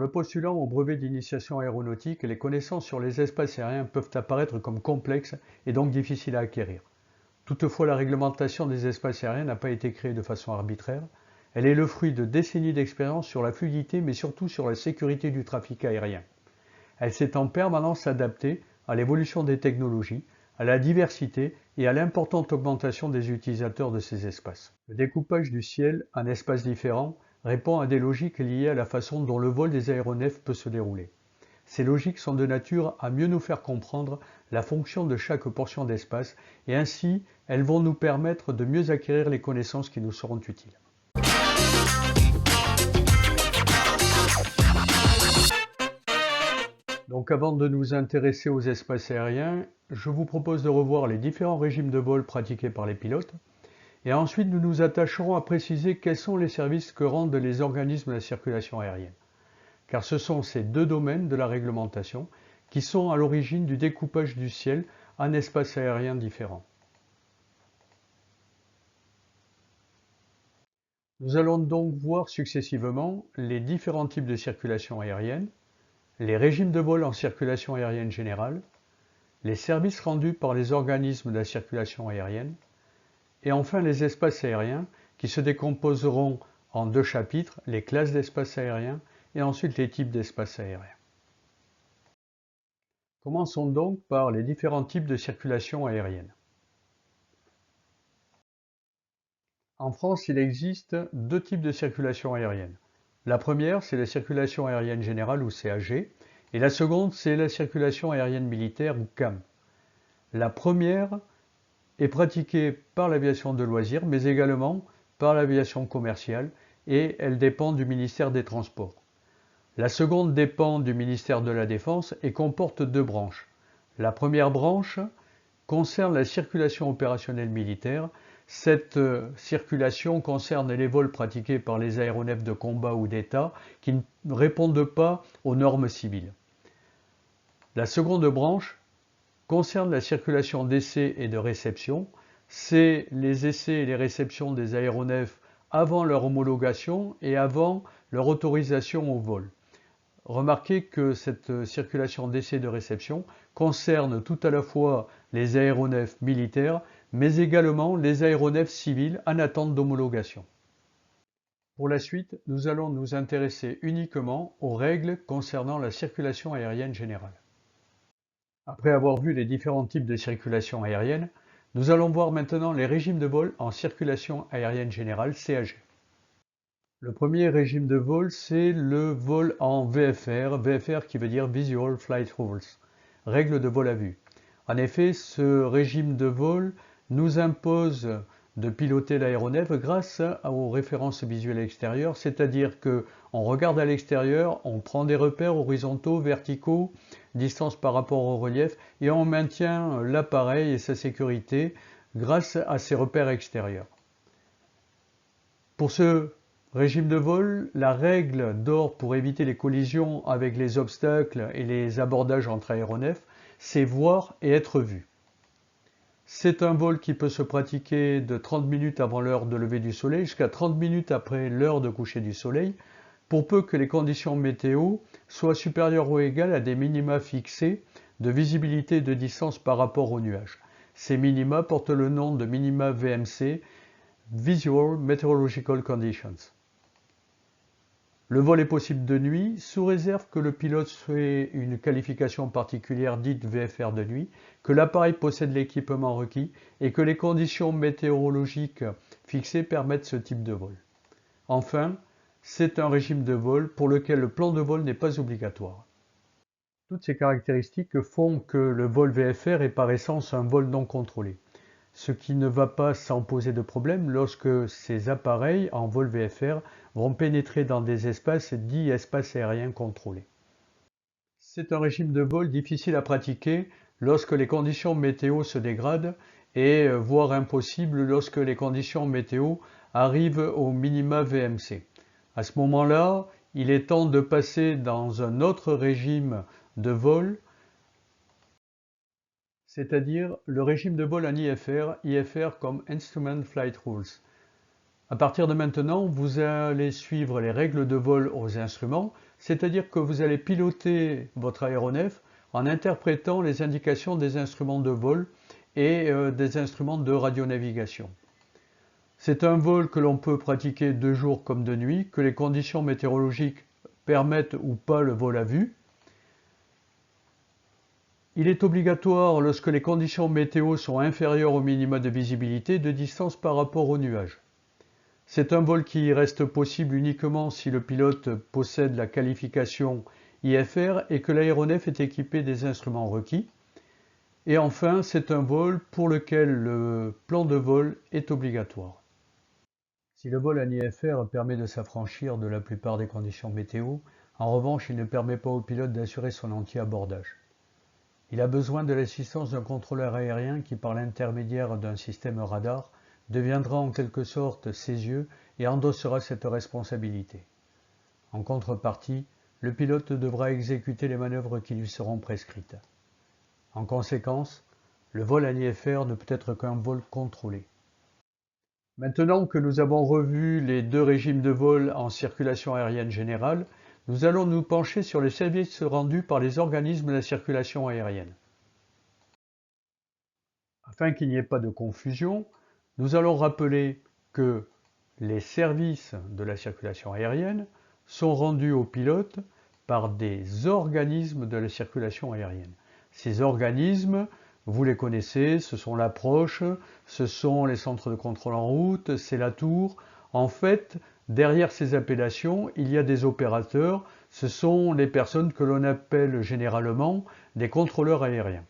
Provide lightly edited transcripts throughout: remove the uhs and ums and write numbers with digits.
le postulant au brevet d'initiation aéronautique, les connaissances sur les espaces aériens peuvent apparaître comme complexes et donc difficiles à acquérir. Toutefois, la réglementation des espaces aériens n'a pas été créée de façon arbitraire. Elle est le fruit de décennies d'expérience sur la fluidité, mais surtout sur la sécurité du trafic aérien. Elle s'est en permanence adaptée à l'évolution des technologies, à la diversité et à l'importante augmentation des utilisateurs de ces espaces. Le découpage du ciel en espaces différents répond à des logiques liées à la façon dont le vol des aéronefs peut se dérouler. Ces logiques sont de nature à mieux nous faire comprendre la fonction de chaque portion d'espace et ainsi elles vont nous permettre de mieux acquérir les connaissances qui nous seront utiles. Donc avant de nous intéresser aux espaces aériens, je vous propose de revoir les différents régimes de vol pratiqués par les pilotes et ensuite nous nous attacherons à préciser quels sont les services que rendent les organismes de la circulation aérienne. Car ce sont ces deux domaines de la réglementation qui sont à l'origine du découpage du ciel en espaces aériens différents. Nous allons donc voir successivement les différents types de circulation aérienne, les régimes de vol en circulation aérienne générale, les services rendus par les organismes de la circulation aérienne, et enfin les espaces aériens qui se décomposeront en deux chapitres, les classes d'espaces aériens et ensuite les types d'espaces aériens. Commençons donc par les différents types de circulation aérienne. En France, il existe deux types de circulation aérienne. La première, c'est la circulation aérienne générale ou CAG, et la seconde, c'est la circulation aérienne militaire ou CAM. La première est pratiquée par l'aviation de loisirs, mais également par l'aviation commerciale, et elle dépend du ministère des Transports. La seconde dépend du ministère de la Défense et comporte deux branches. La première branche concerne la circulation opérationnelle militaire. Cette circulation concerne les vols pratiqués par les aéronefs de combat ou d'État qui ne répondent pas aux normes civiles. La seconde branche concerne la circulation d'essais et de réception. C'est les essais et les réceptions des aéronefs avant leur homologation et avant leur autorisation au vol. Remarquez que cette circulation d'essai de réception concerne tout à la fois les aéronefs militaires, mais également les aéronefs civils en attente d'homologation. Pour la suite, nous allons nous intéresser uniquement aux règles concernant la circulation aérienne générale. Après avoir vu les différents types de circulation aérienne, nous allons voir maintenant les régimes de vol en circulation aérienne générale, CAG. Le premier régime de vol, c'est le vol en VFR, VFR qui veut dire Visual Flight Rules, règles de vol à vue. En effet, ce régime de vol nous impose de piloter l'aéronef grâce aux références visuelles extérieures, c'est-à-dire qu'on regarde à l'extérieur, on prend des repères horizontaux, verticaux, distance par rapport au relief, et on maintient l'appareil et sa sécurité grâce à ces repères extérieurs. Pour ce régime de vol, la règle d'or pour éviter les collisions avec les obstacles et les abordages entre aéronefs, c'est voir et être vu. C'est un vol qui peut se pratiquer de 30 minutes avant l'heure de lever du soleil jusqu'à 30 minutes après l'heure de coucher du soleil, pour peu que les conditions météo soient supérieures ou égales à des minima fixés de visibilité et de distance par rapport aux nuages. Ces minima portent le nom de minima VMC, Visual Meteorological Conditions. Le vol est possible de nuit, sous réserve que le pilote fait une qualification particulière dite VFR de nuit, que l'appareil possède l'équipement requis et que les conditions météorologiques fixées permettent ce type de vol. Enfin, c'est un régime de vol pour lequel le plan de vol n'est pas obligatoire. Toutes ces caractéristiques font que le vol VFR est par essence un vol non contrôlé, ce qui ne va pas sans poser de problème lorsque ces appareils en vol VFR vont pénétrer dans des espaces dits espaces aériens contrôlés. C'est un régime de vol difficile à pratiquer lorsque les conditions météo se dégradent et voire impossible lorsque les conditions météo arrivent au minima VMC. À ce moment-là, il est temps de passer dans un autre régime de vol, c'est-à-dire le régime de vol en IFR, IFR comme Instrument Flight Rules. À partir de maintenant, vous allez suivre les règles de vol aux instruments, c'est-à-dire que vous allez piloter votre aéronef en interprétant les indications des instruments de vol et des instruments de radionavigation. C'est un vol que l'on peut pratiquer de jour comme de nuit, que les conditions météorologiques permettent ou pas le vol à vue. Il est obligatoire lorsque les conditions météo sont inférieures au minima de visibilité de distance par rapport aux nuages. C'est un vol qui reste possible uniquement si le pilote possède la qualification IFR et que l'aéronef est équipé des instruments requis. Et enfin, c'est un vol pour lequel le plan de vol est obligatoire. Si le vol en IFR permet de s'affranchir de la plupart des conditions météo, en revanche, il ne permet pas au pilote d'assurer son entier abordage. Il a besoin de l'assistance d'un contrôleur aérien qui, par l'intermédiaire d'un système radar, deviendra en quelque sorte ses yeux et endossera cette responsabilité. En contrepartie, le pilote devra exécuter les manœuvres qui lui seront prescrites. En conséquence, le vol en IFR ne peut être qu'un vol contrôlé. Maintenant que nous avons revu les deux régimes de vol en circulation aérienne générale, nous allons nous pencher sur les services rendus par les organismes de la circulation aérienne. Afin qu'il n'y ait pas de confusion, nous allons rappeler que les services de la circulation aérienne sont rendus aux pilotes par des organismes de la circulation aérienne. Ces organismes, vous les connaissez, ce sont l'approche, ce sont les centres de contrôle en route, c'est la tour. En fait, derrière ces appellations, il y a des opérateurs, ce sont les personnes que l'on appelle généralement des contrôleurs aériens.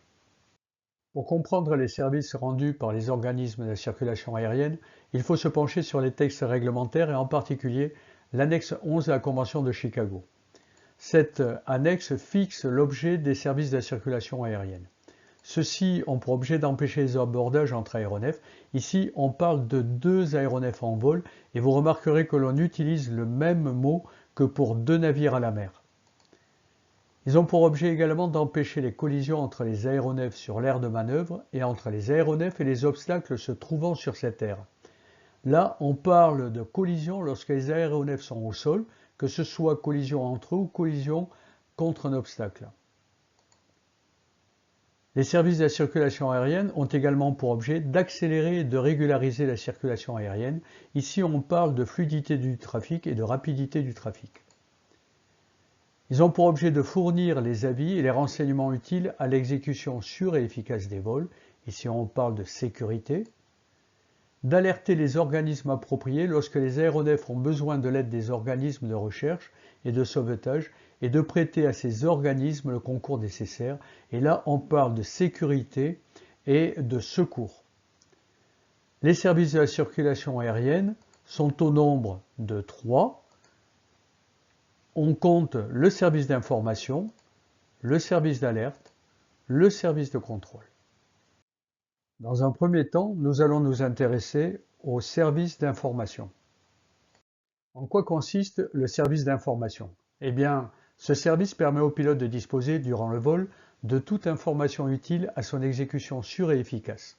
Pour comprendre les services rendus par les organismes de la circulation aérienne, il faut se pencher sur les textes réglementaires et en particulier l'annexe 11 de la Convention de Chicago. Cette annexe fixe l'objet des services de la circulation aérienne. Ceux-ci ont pour objet d'empêcher les abordages entre aéronefs. Ici, on parle de deux aéronefs en vol et vous remarquerez que l'on utilise le même mot que pour deux navires à la mer. Ils ont pour objet également d'empêcher les collisions entre les aéronefs sur l'aire de manœuvre et entre les aéronefs et les obstacles se trouvant sur cette aire. Là, on parle de collision lorsque les aéronefs sont au sol, que ce soit collision entre eux ou collision contre un obstacle. Les services de la circulation aérienne ont également pour objet d'accélérer et de régulariser la circulation aérienne. Ici, on parle de fluidité du trafic et de rapidité du trafic. Ils ont pour objet de fournir les avis et les renseignements utiles à l'exécution sûre et efficace des vols. Ici, on parle de sécurité. D'alerter les organismes appropriés lorsque les aéronefs ont besoin de l'aide des organismes de recherche et de sauvetage et de prêter à ces organismes le concours nécessaire. Et là, on parle de sécurité et de secours. Les services de la circulation aérienne sont au nombre de 3. On compte le service d'information, le service d'alerte, le service de contrôle. Dans un premier temps, nous allons nous intéresser au service d'information. En quoi consiste le service d'information? Eh bien, ce service permet au pilote de disposer, durant le vol, de toute information utile à son exécution sûre et efficace.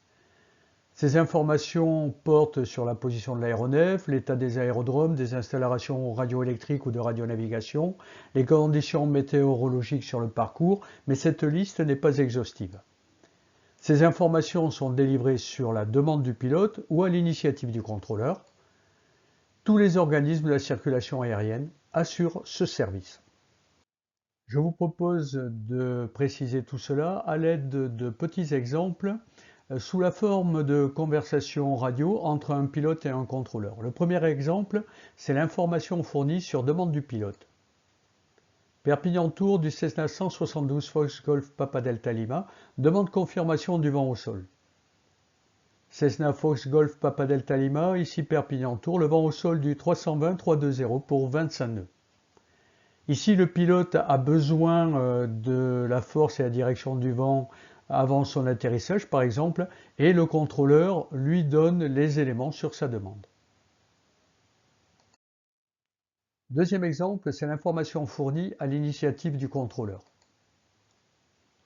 Ces informations portent sur la position de l'aéronef, l'état des aérodromes, des installations radioélectriques ou de radionavigation, les conditions météorologiques sur le parcours, mais cette liste n'est pas exhaustive. Ces informations sont délivrées sur la demande du pilote ou à l'initiative du contrôleur. Tous les organismes de la circulation aérienne assurent ce service. Je vous propose de préciser tout cela à l'aide de petits exemples sous la forme de conversations radio entre un pilote et un contrôleur. Le premier exemple, c'est l'information fournie sur demande du pilote. Perpignan-Tours du Cessna 172 Fox Golf Papa Delta Lima demande confirmation du vent au sol. Cessna Fox Golf Papa Delta Lima, ici Perpignan-Tours, le vent au sol du 320-320 pour 25 nœuds. Ici, le pilote a besoin de la force et la direction du vent avant son atterrissage, par exemple, et le contrôleur lui donne les éléments sur sa demande. Deuxième exemple, c'est l'information fournie à l'initiative du contrôleur.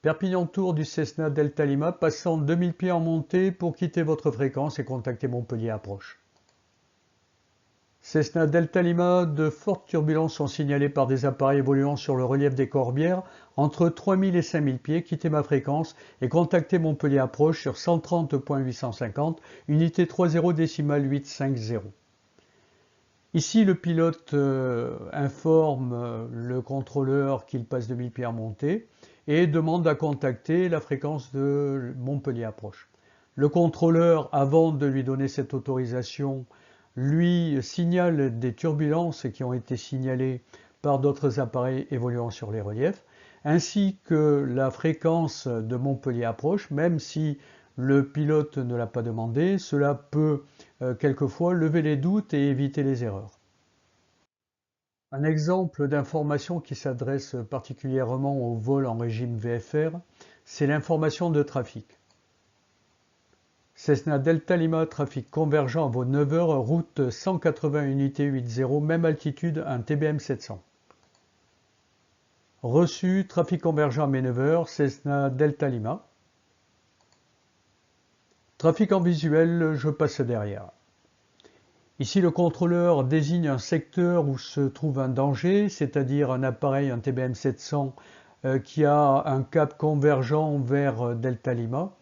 Perpignan-Tours du Cessna Delta Lima passant 2000 pieds en montée pour quitter votre fréquence et contacter Montpellier approche. Cessna Delta Lima, de fortes turbulences sont signalées par des appareils évoluant sur le relief des Corbières entre 3000 et 5000 pieds. Quittez ma fréquence et contactez Montpellier Approche sur 130.850, unité 30 décimale 850. Ici, le pilote informe le contrôleur qu'il passe de 1000 pieds à monter et demande à contacter la fréquence de Montpellier Approche. Le contrôleur, avant de lui donner cette autorisation, lui signale des turbulences qui ont été signalées par d'autres appareils évoluant sur les reliefs, ainsi que la fréquence de Montpellier Approche, même si le pilote ne l'a pas demandé. Cela peut quelquefois lever les doutes et éviter les erreurs. Un exemple d'information qui s'adresse particulièrement au vol en régime VFR, c'est l'information de trafic. Cessna Delta Lima, trafic convergent à vos 9 heures, route 180 unité 80, même altitude, un TBM 700. Reçu, trafic convergent à mes 9 heures, Cessna Delta Lima. Trafic en visuel, je passe derrière. Ici, le contrôleur désigne un secteur où se trouve un danger, c'est-à-dire un appareil, un TBM 700, qui a un cap convergent vers Delta Lima.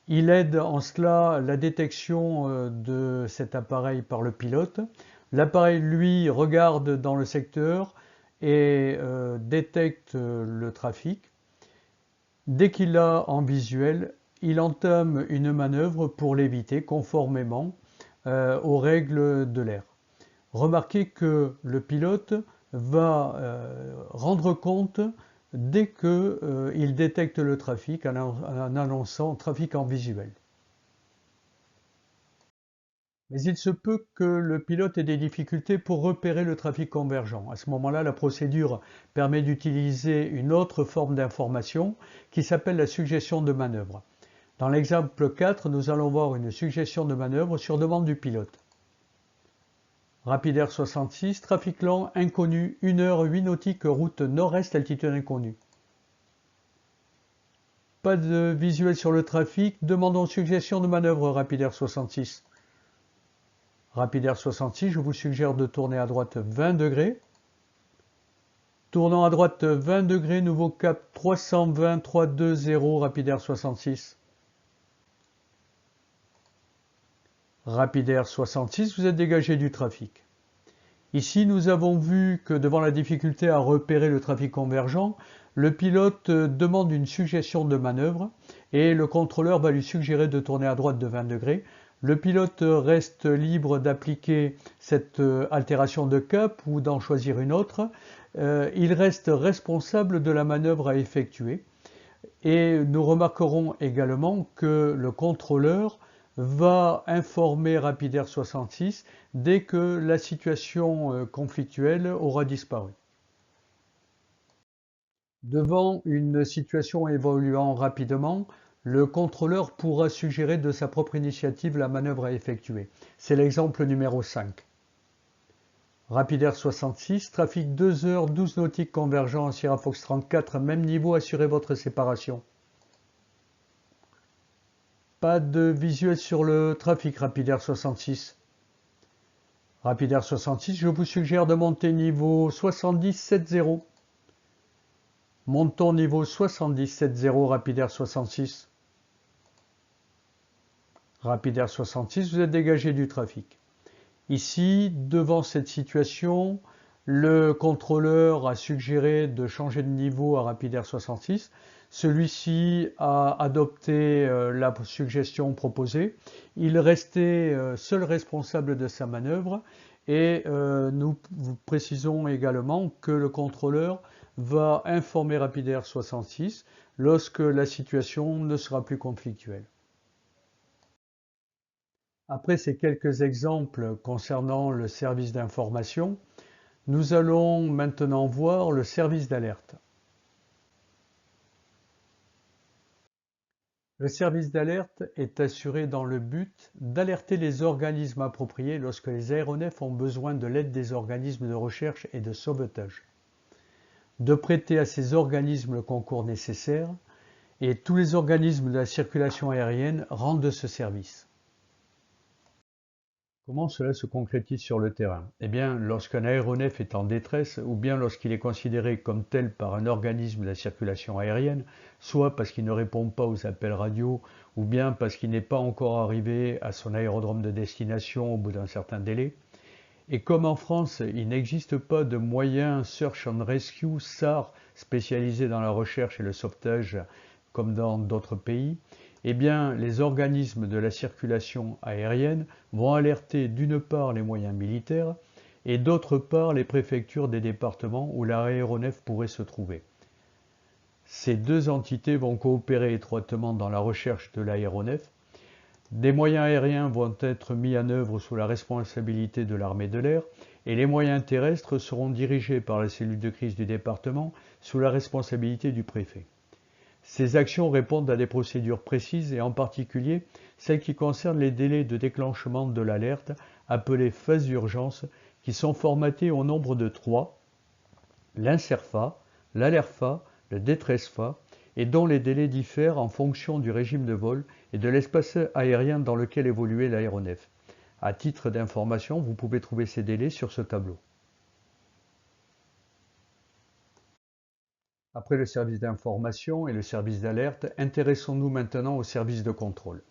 Il aide en cela la détection de cet appareil par le pilote. L'appareil, lui, regarde dans le secteur et détecte le trafic. Dès qu'il l'a en visuel, il entame une manœuvre pour l'éviter conformément aux règles de l'air. Remarquez que le pilote va rendre compte dès qu'il détecte le trafic en annonçant trafic en visuel. Mais il se peut que le pilote ait des difficultés pour repérer le trafic convergent. À ce moment-là, la procédure permet d'utiliser une autre forme d'information qui s'appelle la suggestion de manœuvre. Dans l'exemple 4, nous allons voir une suggestion de manœuvre sur demande du pilote. Rapidair 66, trafic lent, inconnu, 1 heure 8 nautiques, route nord-est, altitude inconnue. Pas de visuel sur le trafic, demandons suggestion de manœuvre Rapidair 66. Rapidair 66, je vous suggère de tourner à droite 20 degrés. Tournant à droite 20 degrés, nouveau cap 320 320 Rapidair 66. Rapidair 66, vous êtes dégagé du trafic. Ici, nous avons vu que devant la difficulté à repérer le trafic convergent, le pilote demande une suggestion de manœuvre et le contrôleur va lui suggérer de tourner à droite de 20 degrés. Le pilote reste libre d'appliquer cette altération de cap ou d'en choisir une autre. Il reste responsable de la manœuvre à effectuer. Et nous remarquerons également que le contrôleur va informer Rapidair 66 dès que la situation conflictuelle aura disparu. Devant une situation évoluant rapidement, le contrôleur pourra suggérer de sa propre initiative la manœuvre à effectuer. C'est l'exemple numéro 5. Rapidair 66, trafic 2 heures 12 nautiques convergent, Sierra Fox 34, même niveau, assurez votre séparation. Pas de visuel sur le trafic Rapidair 66. Rapidair 66, je vous suggère de monter niveau 70-70. Montons niveau 70-70 Rapidair 66. Rapidair 66, vous êtes dégagé du trafic. Ici, devant cette situation, le contrôleur a suggéré de changer de niveau à Rapidair 66. Celui-ci a adopté la suggestion proposée. Il restait seul responsable de sa manœuvre et nous vous précisons également que le contrôleur va informer Rapidair 66 lorsque la situation ne sera plus conflictuelle. Après ces quelques exemples concernant le service d'information, nous allons maintenant voir le service d'alerte. Le service d'alerte est assuré dans le but d'alerter les organismes appropriés lorsque les aéronefs ont besoin de l'aide des organismes de recherche et de sauvetage, de prêter à ces organismes le concours nécessaire, et tous les organismes de la circulation aérienne rendent ce service. Comment cela se concrétise sur le terrain? Eh bien, lorsqu'un aéronef est en détresse, ou bien lorsqu'il est considéré comme tel par un organisme de la circulation aérienne, soit parce qu'il ne répond pas aux appels radio, ou bien parce qu'il n'est pas encore arrivé à son aérodrome de destination au bout d'un certain délai. Et comme en France, il n'existe pas de moyens Search and Rescue, SAR, spécialisés dans la recherche et le sauvetage comme dans d'autres pays, eh bien, les organismes de la circulation aérienne vont alerter d'une part les moyens militaires et d'autre part les préfectures des départements où l'aéronef pourrait se trouver. Ces deux entités vont coopérer étroitement dans la recherche de l'aéronef. Des moyens aériens vont être mis en œuvre sous la responsabilité de l'armée de l'air et les moyens terrestres seront dirigés par la cellule de crise du département sous la responsabilité du préfet. Ces actions répondent à des procédures précises et en particulier celles qui concernent les délais de déclenchement de l'alerte appelées phases d'urgence qui sont formatées au nombre de 3, l'INSERFA, l'ALERFA, le DETRESFA et dont les délais diffèrent en fonction du régime de vol et de l'espace aérien dans lequel évoluait l'aéronef. À titre d'information, vous pouvez trouver ces délais sur ce tableau. Après le service d'information et le service d'alerte, intéressons-nous maintenant au service de contrôle.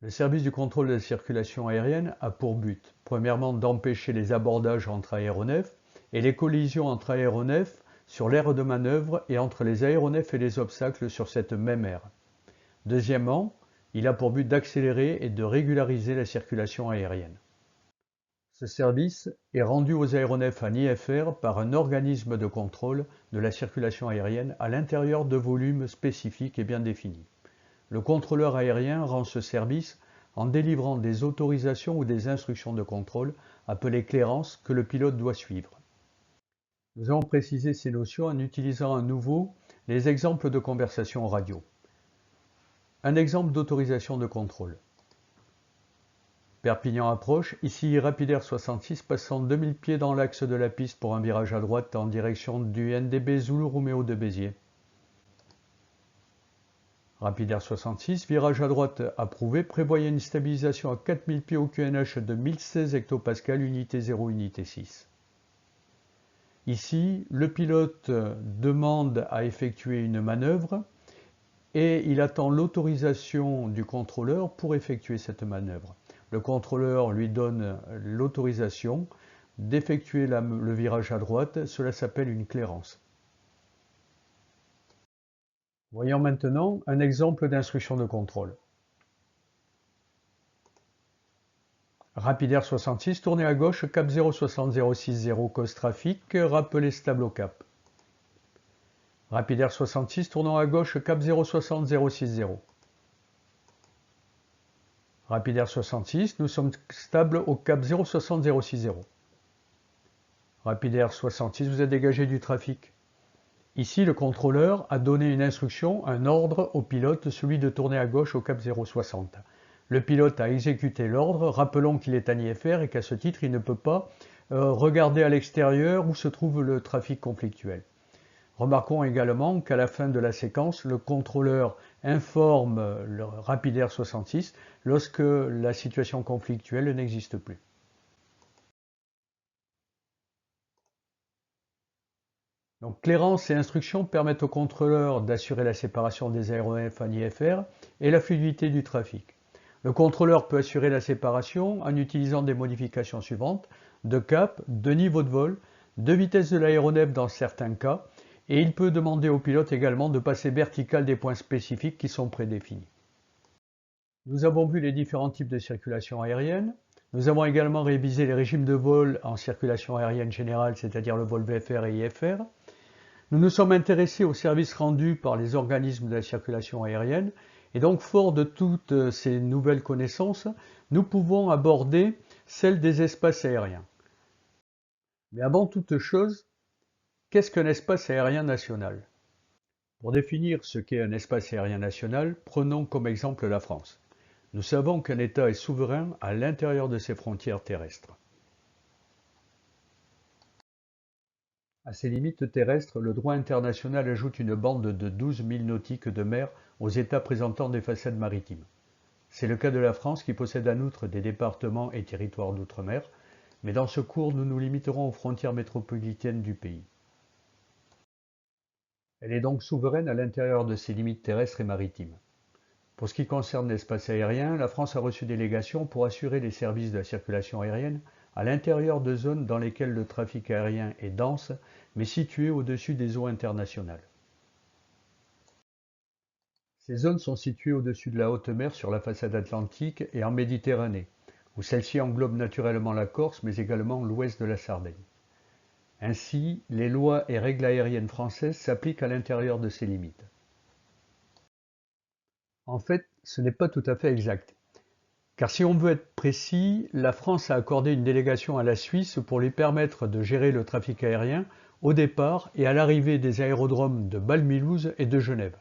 Le service du contrôle de la circulation aérienne a pour but, premièrement, d'empêcher les abordages entre aéronefs et les collisions entre aéronefs sur l'aire de manœuvre et entre les aéronefs et les obstacles sur cette même aire. Deuxièmement, il a pour but d'accélérer et de régulariser la circulation aérienne. Ce service est rendu aux aéronefs en IFR par un organisme de contrôle de la circulation aérienne à l'intérieur de volumes spécifiques et bien définis. Le contrôleur aérien rend ce service en délivrant des autorisations ou des instructions de contrôle, appelées clérances, que le pilote doit suivre. Nous allons préciser ces notions en utilisant à nouveau les exemples de conversation radio. Un exemple d'autorisation de contrôle. Perpignan approche, ici Rapidair 66 passant 2000 pieds dans l'axe de la piste pour un virage à droite en direction du NDB Zulu Romeo de Béziers. Rapidair 66, virage à droite approuvé, prévoyait une stabilisation à 4000 pieds au QNH de 1016 hectopascal, unité 0, unité 6. Ici, le pilote demande à effectuer une manœuvre et il attend l'autorisation du contrôleur pour effectuer cette manœuvre. Le contrôleur lui donne l'autorisation d'effectuer le virage à droite, cela s'appelle une cléarance. Voyons maintenant un exemple d'instruction de contrôle. Rapidair 66, tournez à gauche, cap 060060 cause trafic, rappelez ce tableau cap. Rapidair 66, tournons à gauche, cap 060060. Rapidair 66, nous sommes stables au cap 060060. Rapidair 66, vous êtes dégagé du trafic. Ici, le contrôleur a donné une instruction, un ordre au pilote, celui de tourner à gauche au cap 060. Le pilote a exécuté l'ordre, rappelons qu'il est en IFR et qu'à ce titre, il ne peut pas regarder à l'extérieur où se trouve le trafic conflictuel. Remarquons également qu'à la fin de la séquence, le contrôleur informe le Rapidair 66 lorsque la situation conflictuelle n'existe plus. Donc, cléarance et instructions permettent au contrôleur d'assurer la séparation des aéronefs en IFR et la fluidité du trafic. Le contrôleur peut assurer la séparation en utilisant des modifications suivantes, de cap, de niveau de vol, de vitesse de l'aéronef dans certains cas, et il peut demander au pilote également de passer vertical des points spécifiques qui sont prédéfinis. Nous avons vu les différents types de circulation aérienne. Nous avons également révisé les régimes de vol en circulation aérienne générale, c'est-à-dire le vol VFR et IFR. Nous nous sommes intéressés aux services rendus par les organismes de la circulation aérienne et donc fort de toutes ces nouvelles connaissances, nous pouvons aborder celle des espaces aériens. Mais avant toute chose, qu'est-ce qu'un espace aérien national? Pour définir ce qu'est un espace aérien national, prenons comme exemple la France. Nous savons qu'un État est souverain à l'intérieur de ses frontières terrestres. À ces limites terrestres, le droit international ajoute une bande de 12 milles nautiques de mer aux États présentant des façades maritimes. C'est le cas de la France qui possède en outre des départements et territoires d'outre-mer, mais dans ce cours, nous nous limiterons aux frontières métropolitaines du pays. Elle est donc souveraine à l'intérieur de ses limites terrestres et maritimes. Pour ce qui concerne l'espace aérien, la France a reçu délégation pour assurer les services de la circulation aérienne à l'intérieur de zones dans lesquelles le trafic aérien est dense, mais situées au-dessus des eaux internationales. Ces zones sont situées au-dessus de la haute mer sur la façade atlantique et en Méditerranée, où celle-ci englobe naturellement la Corse, mais également l'ouest de la Sardaigne. Ainsi, les lois et règles aériennes françaises s'appliquent à l'intérieur de ces limites. En fait, ce n'est pas tout à fait exact. Car si on veut être précis, la France a accordé une délégation à la Suisse pour lui permettre de gérer le trafic aérien au départ et à l'arrivée des aérodromes de Bâle-Mulhouse et de Genève.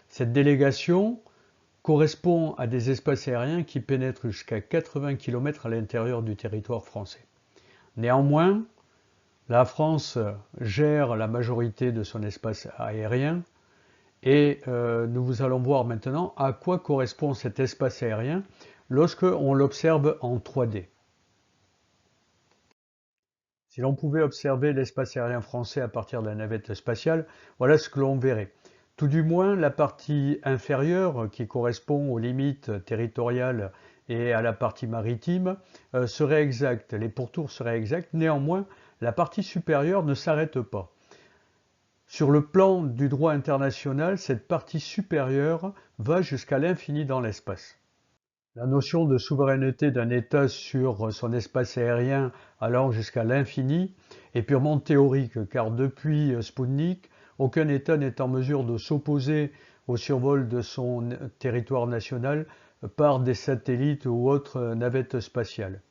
Cette délégation correspond à des espaces aériens qui pénètrent jusqu'à 80 km à l'intérieur du territoire français. Néanmoins, la France gère la majorité de son espace aérien et nous allons voir maintenant à quoi correspond cet espace aérien lorsque on l'observe en 3D. Si l'on pouvait observer l'espace aérien français à partir de la navette spatiale, voilà ce que l'on verrait. Tout du moins, la partie inférieure, qui correspond aux limites territoriales et à la partie maritime, serait exacte. Les pourtours seraient exacts. Néanmoins, la partie supérieure ne s'arrête pas. Sur le plan du droit international, cette partie supérieure va jusqu'à l'infini dans l'espace. La notion de souveraineté d'un État sur son espace aérien allant jusqu'à l'infini est purement théorique, car depuis Spoutnik, aucun État n'est en mesure de s'opposer au survol de son territoire national par des satellites ou autres navettes spatiales.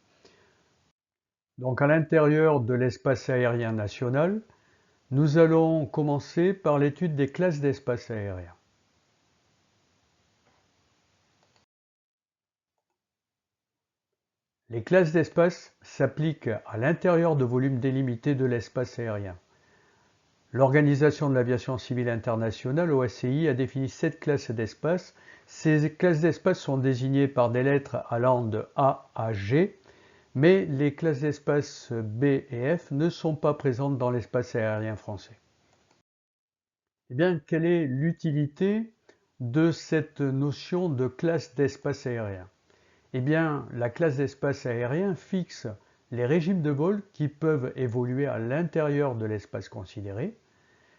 Donc à l'intérieur de l'espace aérien national, nous allons commencer par l'étude des classes d'espace aérien. Les classes d'espace s'appliquent à l'intérieur de volumes délimités de l'espace aérien. L'Organisation de l'aviation civile internationale, OACI, a défini 7 classes d'espace. Ces classes d'espace sont désignées par des lettres allant de A à G, mais les classes d'espace B et F ne sont pas présentes dans l'espace aérien français. Eh bien, quelle est l'utilité de cette notion de classe d'espace aérien? Eh bien, la classe d'espace aérien fixe les régimes de vol qui peuvent évoluer à l'intérieur de l'espace considéré.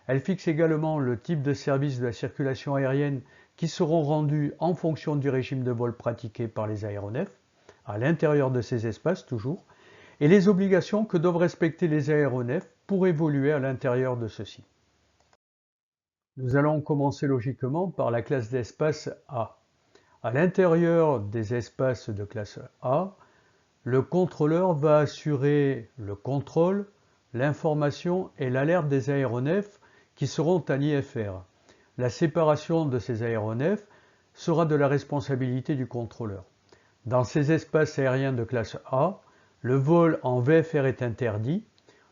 Elle fixe également le type de service de la circulation aérienne qui seront rendus en fonction du régime de vol pratiqué par les aéronefs, à l'intérieur de ces espaces toujours, et les obligations que doivent respecter les aéronefs pour évoluer à l'intérieur de ceux-ci. Nous allons commencer logiquement par la classe d'espace A. À l'intérieur des espaces de classe A, le contrôleur va assurer le contrôle, l'information et l'alerte des aéronefs qui seront en IFR. La séparation de ces aéronefs sera de la responsabilité du contrôleur. Dans ces espaces aériens de classe A, le vol en VFR est interdit,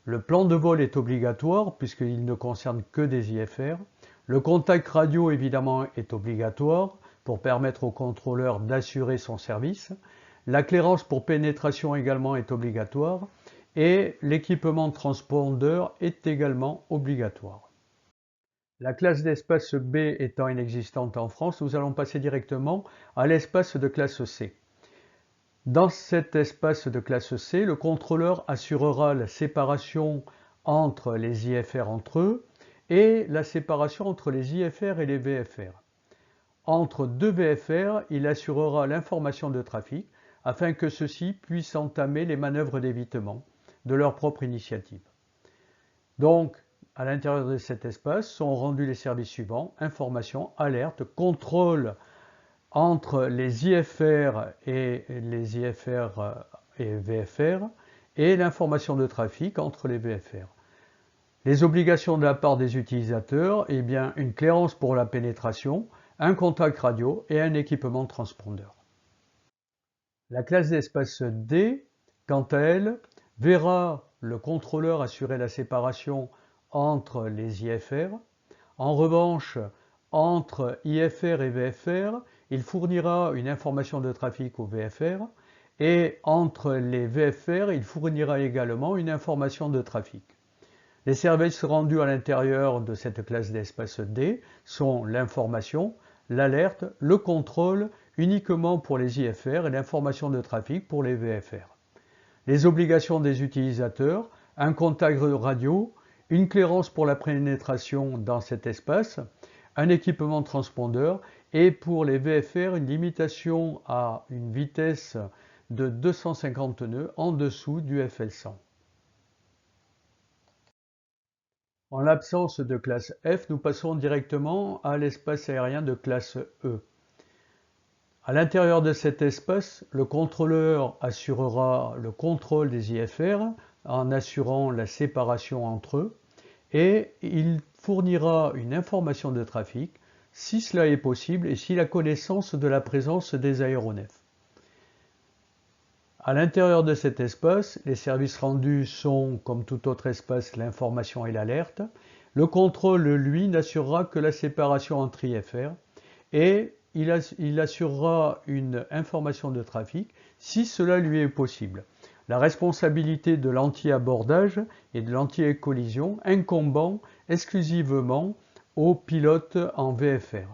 le plan de vol est obligatoire puisqu'il ne concerne que des IFR, le contact radio évidemment est obligatoire pour permettre au contrôleur d'assurer son service, la clairance pour pénétration également est obligatoire et l'équipement de transpondeur est également obligatoire. La classe d'espace B étant inexistante en France, nous allons passer directement à l'espace de classe C. Dans cet espace de classe C, le contrôleur assurera la séparation entre les IFR entre eux et la séparation entre les IFR et les VFR. Entre deux VFR, il assurera l'information de trafic afin que ceux-ci puissent entamer les manœuvres d'évitement de leur propre initiative. Donc, à l'intérieur de cet espace sont rendus les services suivants: information, alerte, contrôle entre les IFR et les IFR et VFR et l'information de trafic entre les VFR. Les obligations de la part des utilisateurs, eh bien, une clairance pour la pénétration, un contact radio et un équipement de transpondeur. La classe d'espace D, quant à elle, verra le contrôleur assurer la séparation entre les IFR. En revanche, entre IFR et VFR, il fournira une information de trafic au VFR et entre les VFR, il fournira également une information de trafic. Les services rendus à l'intérieur de cette classe d'espace D sont l'information, l'alerte, le contrôle uniquement pour les IFR et l'information de trafic pour les VFR. Les obligations des utilisateurs, un contact radio, une clairance pour la pénétration dans cet espace, un équipement transpondeur et pour les VFR une limitation à une vitesse de 250 nœuds en dessous du FL100. En l'absence de classe F, nous passons directement à l'espace aérien de classe E. À l'intérieur de cet espace, le contrôleur assurera le contrôle des IFR en assurant la séparation entre eux et il fournira une information de trafic si cela est possible et s'il a connaissance de la présence des aéronefs. À l'intérieur de cet espace, les services rendus sont, comme tout autre espace, l'information et l'alerte. Le contrôle, lui, n'assurera que la séparation entre IFR et il assurera une information de trafic si cela lui est possible. La responsabilité de l'anti-abordage et de l'anti-collision incombant exclusivement aux pilotes en VFR.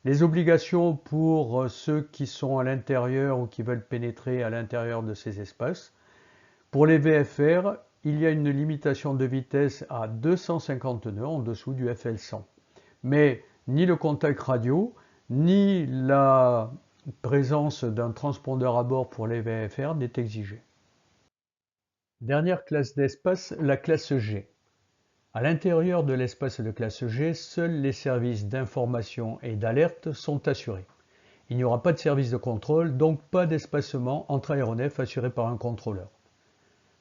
Les obligations pour ceux qui sont à l'intérieur ou qui veulent pénétrer à l'intérieur de ces espaces. Pour les VFR, il y a une limitation de vitesse à 250 nœuds en dessous du FL100. Mais ni le contact radio, ni la présence d'un transpondeur à bord pour les VFR n'est exigée. Dernière classe d'espace, la classe G. À l'intérieur de l'espace de classe G, seuls les services d'information et d'alerte sont assurés. Il n'y aura pas de service de contrôle, donc pas d'espacement entre aéronefs assuré par un contrôleur.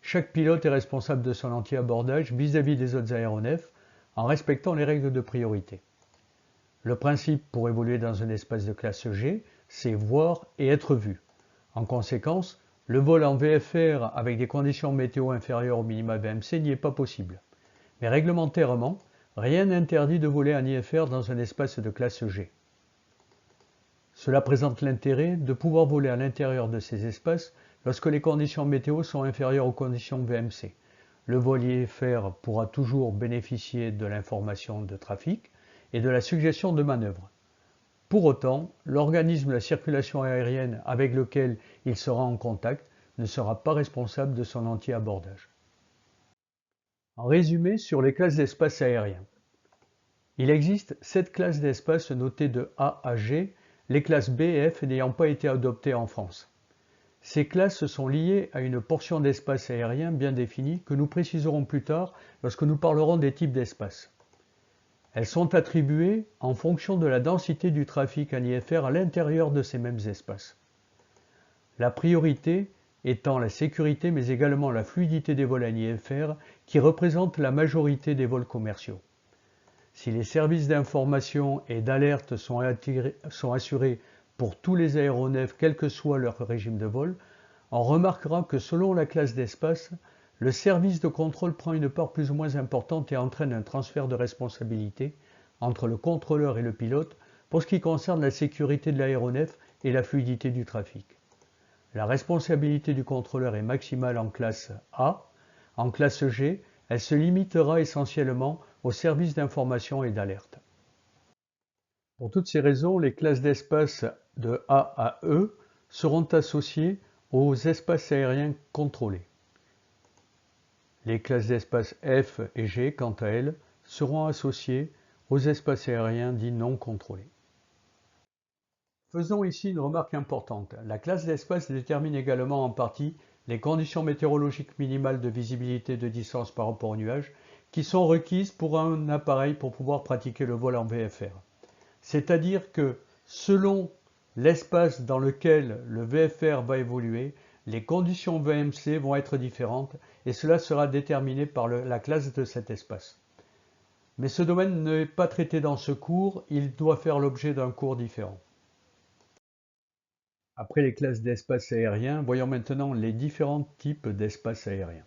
Chaque pilote est responsable de son anti-abordage vis-à-vis des autres aéronefs en respectant les règles de priorité. Le principe pour évoluer dans un espace de classe G, c'est voir et être vu. En conséquence, le vol en VFR avec des conditions météo inférieures au minima VMC n'y est pas possible. Mais réglementairement, rien n'interdit de voler en IFR dans un espace de classe G. Cela présente l'intérêt de pouvoir voler à l'intérieur de ces espaces lorsque les conditions météo sont inférieures aux conditions VMC. Le vol IFR pourra toujours bénéficier de l'information de trafic et de la suggestion de manœuvre. Pour autant, l'organisme de la circulation aérienne avec lequel il sera en contact ne sera pas responsable de son anti-abordage. En résumé, sur les classes d'espace aérien. Il existe 7 classes d'espace notées de A à G, les classes B et F n'ayant pas été adoptées en France. Ces classes sont liées à une portion d'espace aérien bien définie que nous préciserons plus tard lorsque nous parlerons des types d'espace. Elles sont attribuées en fonction de la densité du trafic en IFR à l'intérieur de ces mêmes espaces. La priorité étant la sécurité mais également la fluidité des vols en IFR qui représente la majorité des vols commerciaux. Si les services d'information et d'alerte sont assurés pour tous les aéronefs quel que soit leur régime de vol, on remarquera que selon la classe d'espace, le service de contrôle prend une part plus ou moins importante et entraîne un transfert de responsabilité entre le contrôleur et le pilote pour ce qui concerne la sécurité de l'aéronef et la fluidité du trafic. La responsabilité du contrôleur est maximale en classe A. En classe G, elle se limitera essentiellement aux services d'information et d'alerte. Pour toutes ces raisons, les classes d'espace de A à E seront associées aux espaces aériens contrôlés. Les classes d'espace F et G, quant à elles, seront associées aux espaces aériens dits non contrôlés. Faisons ici une remarque importante. La classe d'espace détermine également en partie les conditions météorologiques minimales de visibilité de distance par rapport aux nuages qui sont requises pour un appareil pour pouvoir pratiquer le vol en VFR. C'est-à-dire que selon l'espace dans lequel le VFR va évoluer, les conditions VMC vont être différentes et cela sera déterminé par la classe de cet espace. Mais ce domaine n'est pas traité dans ce cours, il doit faire l'objet d'un cours différent. Après les classes d'espace aérien, voyons maintenant les différents types d'espace aérien.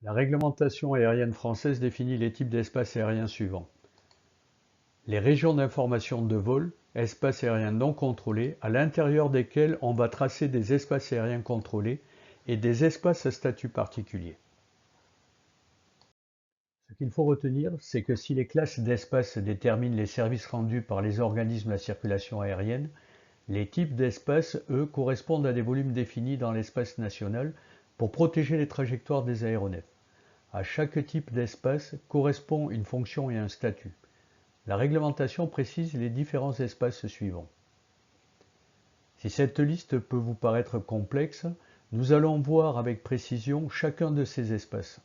La réglementation aérienne française définit les types d'espaces aériens suivants. Les régions d'information de vol, espaces aériens non contrôlés, à l'intérieur desquels on va tracer des espaces aériens contrôlés et des espaces à statut particulier. Ce qu'il faut retenir, c'est que si les classes d'espaces déterminent les services rendus par les organismes de la circulation aérienne, les types d'espaces, eux, correspondent à des volumes définis dans l'espace national pour protéger les trajectoires des aéronefs. À chaque type d'espace correspond une fonction et un statut. La réglementation précise les différents espaces suivants. Si cette liste peut vous paraître complexe, nous allons voir avec précision chacun de ces espaces.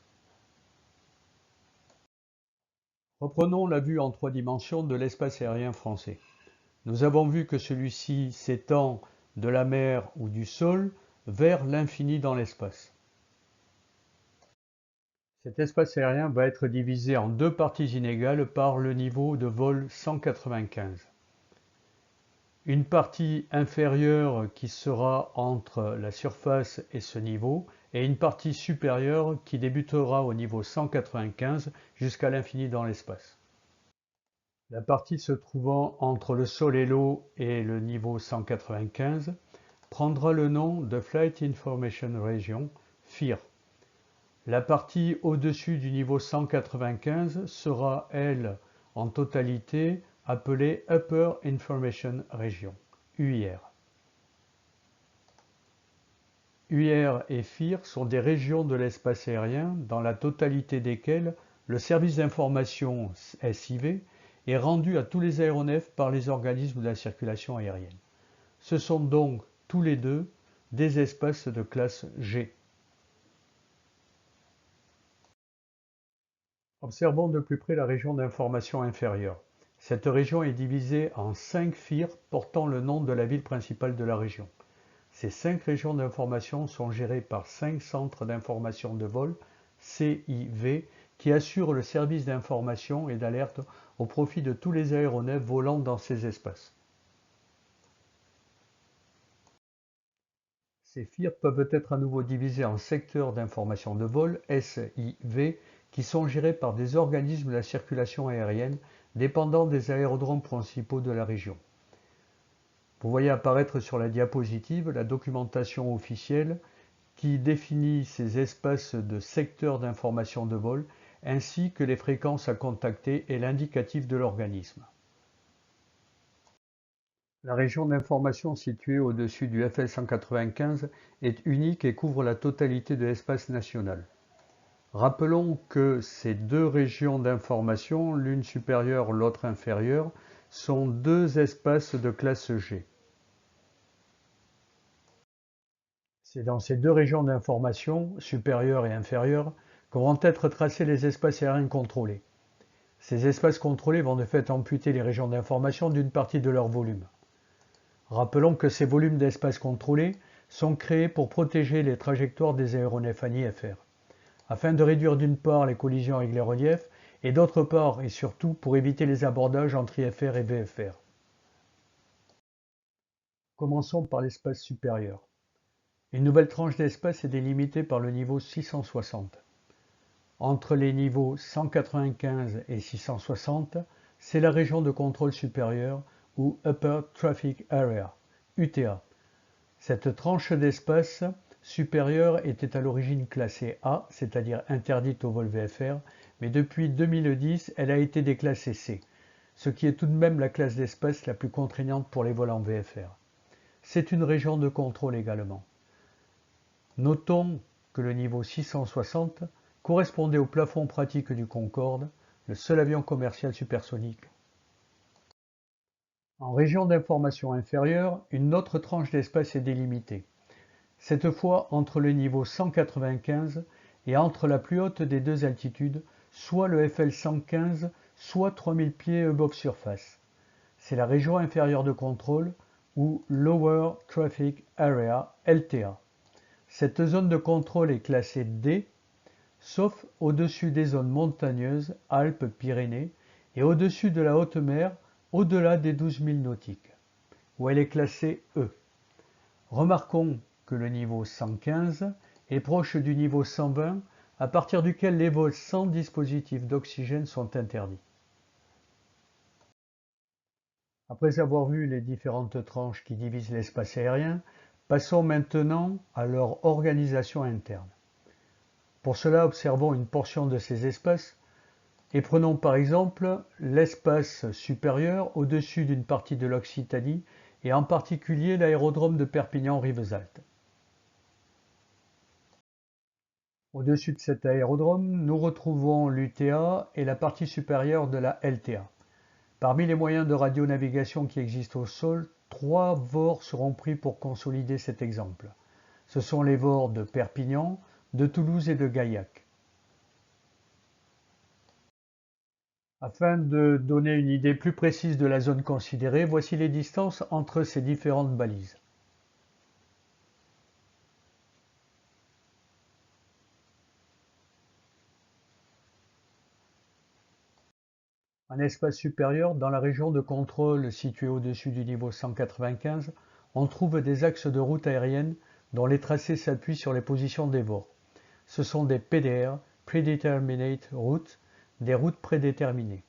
Reprenons la vue en 3 dimensions de l'espace aérien français. Nous avons vu que celui-ci s'étend de la mer ou du sol vers l'infini dans l'espace. Cet espace aérien va être divisé en 2 parties inégales par le niveau de vol 195. Une partie inférieure qui sera entre la surface et ce niveau, et une partie supérieure qui débutera au niveau 195 jusqu'à l'infini dans l'espace. La partie se trouvant entre le sol et l'eau et le niveau 195 prendra le nom de Flight Information Region, FIR. La partie au-dessus du niveau 195 sera, elle, en totalité, appelée Upper Information Region, UIR. UIR et FIR sont des régions de l'espace aérien dans la totalité desquelles le service d'information SIV est rendu à tous les aéronefs par les organismes de la circulation aérienne. Ce sont donc tous les deux des espaces de classe G. Observons de plus près la région d'information inférieure. Cette région est divisée en 5 FIR portant le nom de la ville principale de la région. Ces 5 régions d'information sont gérées par 5 centres d'information de vol, CIV, qui assurent le service d'information et d'alerte au profit de tous les aéronefs volant dans ces espaces. Ces FIR peuvent être à nouveau divisés en secteurs d'information de vol, SIV, qui sont gérés par des organismes de la circulation aérienne dépendant des aérodromes principaux de la région. Vous voyez apparaître sur la diapositive la documentation officielle qui définit ces espaces de secteurs d'information de vol ainsi que les fréquences à contacter et l'indicatif de l'organisme. La région d'information située au-dessus du FL 195 est unique et couvre la totalité de l'espace national. Rappelons que ces 2 régions d'information, l'une supérieure, l'autre inférieure, sont 2 espaces de classe G. C'est dans ces 2 régions d'information, supérieure et inférieure, que vont être tracés les espaces aériens contrôlés. Ces espaces contrôlés vont de fait amputer les régions d'information d'une partie de leur volume. Rappelons que ces volumes d'espace contrôlés sont créés pour protéger les trajectoires des aéronefs en IFR, afin de réduire d'une part les collisions avec les reliefs et d'autre part et surtout pour éviter les abordages entre IFR et VFR. Commençons par l'espace supérieur. Une nouvelle tranche d'espace est délimitée par le niveau 660. Entre les niveaux 195 et 660, c'est la région de contrôle supérieur ou Upper Traffic Area, UTA. Cette tranche d'espace supérieure était à l'origine classée A, c'est-à-dire interdite au vol VFR, mais depuis 2010, elle a été déclassée C, ce qui est tout de même la classe d'espace la plus contraignante pour les vols en VFR. C'est une région de contrôle également. Notons que le niveau 660 correspondait au plafond pratique du Concorde, le seul avion commercial supersonique. En région d'information inférieure, une autre tranche d'espace est délimitée, cette fois entre le niveau 195 et entre la plus haute des 2 altitudes, soit le FL 115, soit 3000 pieds above surface. C'est la région inférieure de contrôle ou Lower Traffic Area, LTA. Cette zone de contrôle est classée D, sauf au-dessus des zones montagneuses, Alpes, Pyrénées, et au-dessus de la haute mer, au-delà des 12 000 nautiques, où elle est classée E. Remarquons que le niveau 115 est proche du niveau 120 à partir duquel les vols sans dispositif d'oxygène sont interdits. Après avoir vu les différentes tranches qui divisent l'espace aérien, passons maintenant à leur organisation interne. Pour cela, observons une portion de ces espaces et prenons par exemple l'espace supérieur au-dessus d'une partie de l'Occitanie et en particulier l'aérodrome de Perpignan-Rivesaltes. Au-dessus de cet aérodrome, nous retrouvons l'UTA et la partie supérieure de la LTA. Parmi les moyens de radionavigation qui existent au sol, 3 VOR seront pris pour consolider cet exemple. Ce sont les VOR de Perpignan, de Toulouse et de Gaillac. Afin de donner une idée plus précise de la zone considérée, voici les distances entre ces différentes balises. En espace supérieur, dans la région de contrôle située au-dessus du niveau 195, on trouve des axes de route aérienne dont les tracés s'appuient sur les positions des VOR. Ce sont des PDR, Predeterminate Routes, des routes prédéterminées.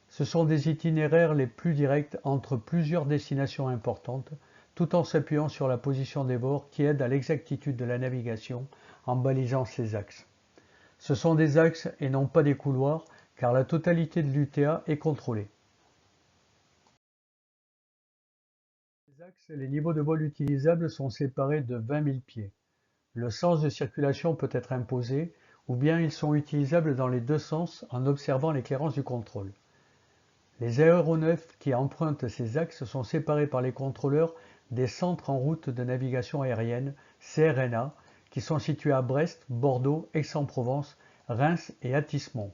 Ce sont des itinéraires les plus directs entre plusieurs destinations importantes, tout en s'appuyant sur la position des VOR qui aide à l'exactitude de la navigation en balisant ces axes. Ce sont des axes et non pas des couloirs, car la totalité de l'UTA est contrôlée. Les axes et les niveaux de vol utilisables sont séparés de 20 000 pieds. Le sens de circulation peut être imposé, ou bien ils sont utilisables dans les deux sens en observant les clairances du contrôle. Les aéronefs qui empruntent ces axes sont séparés par les contrôleurs des centres en route de navigation aérienne, CRNA, qui sont situés à Brest, Bordeaux, Aix-en-Provence, Reims et Athis-Mons.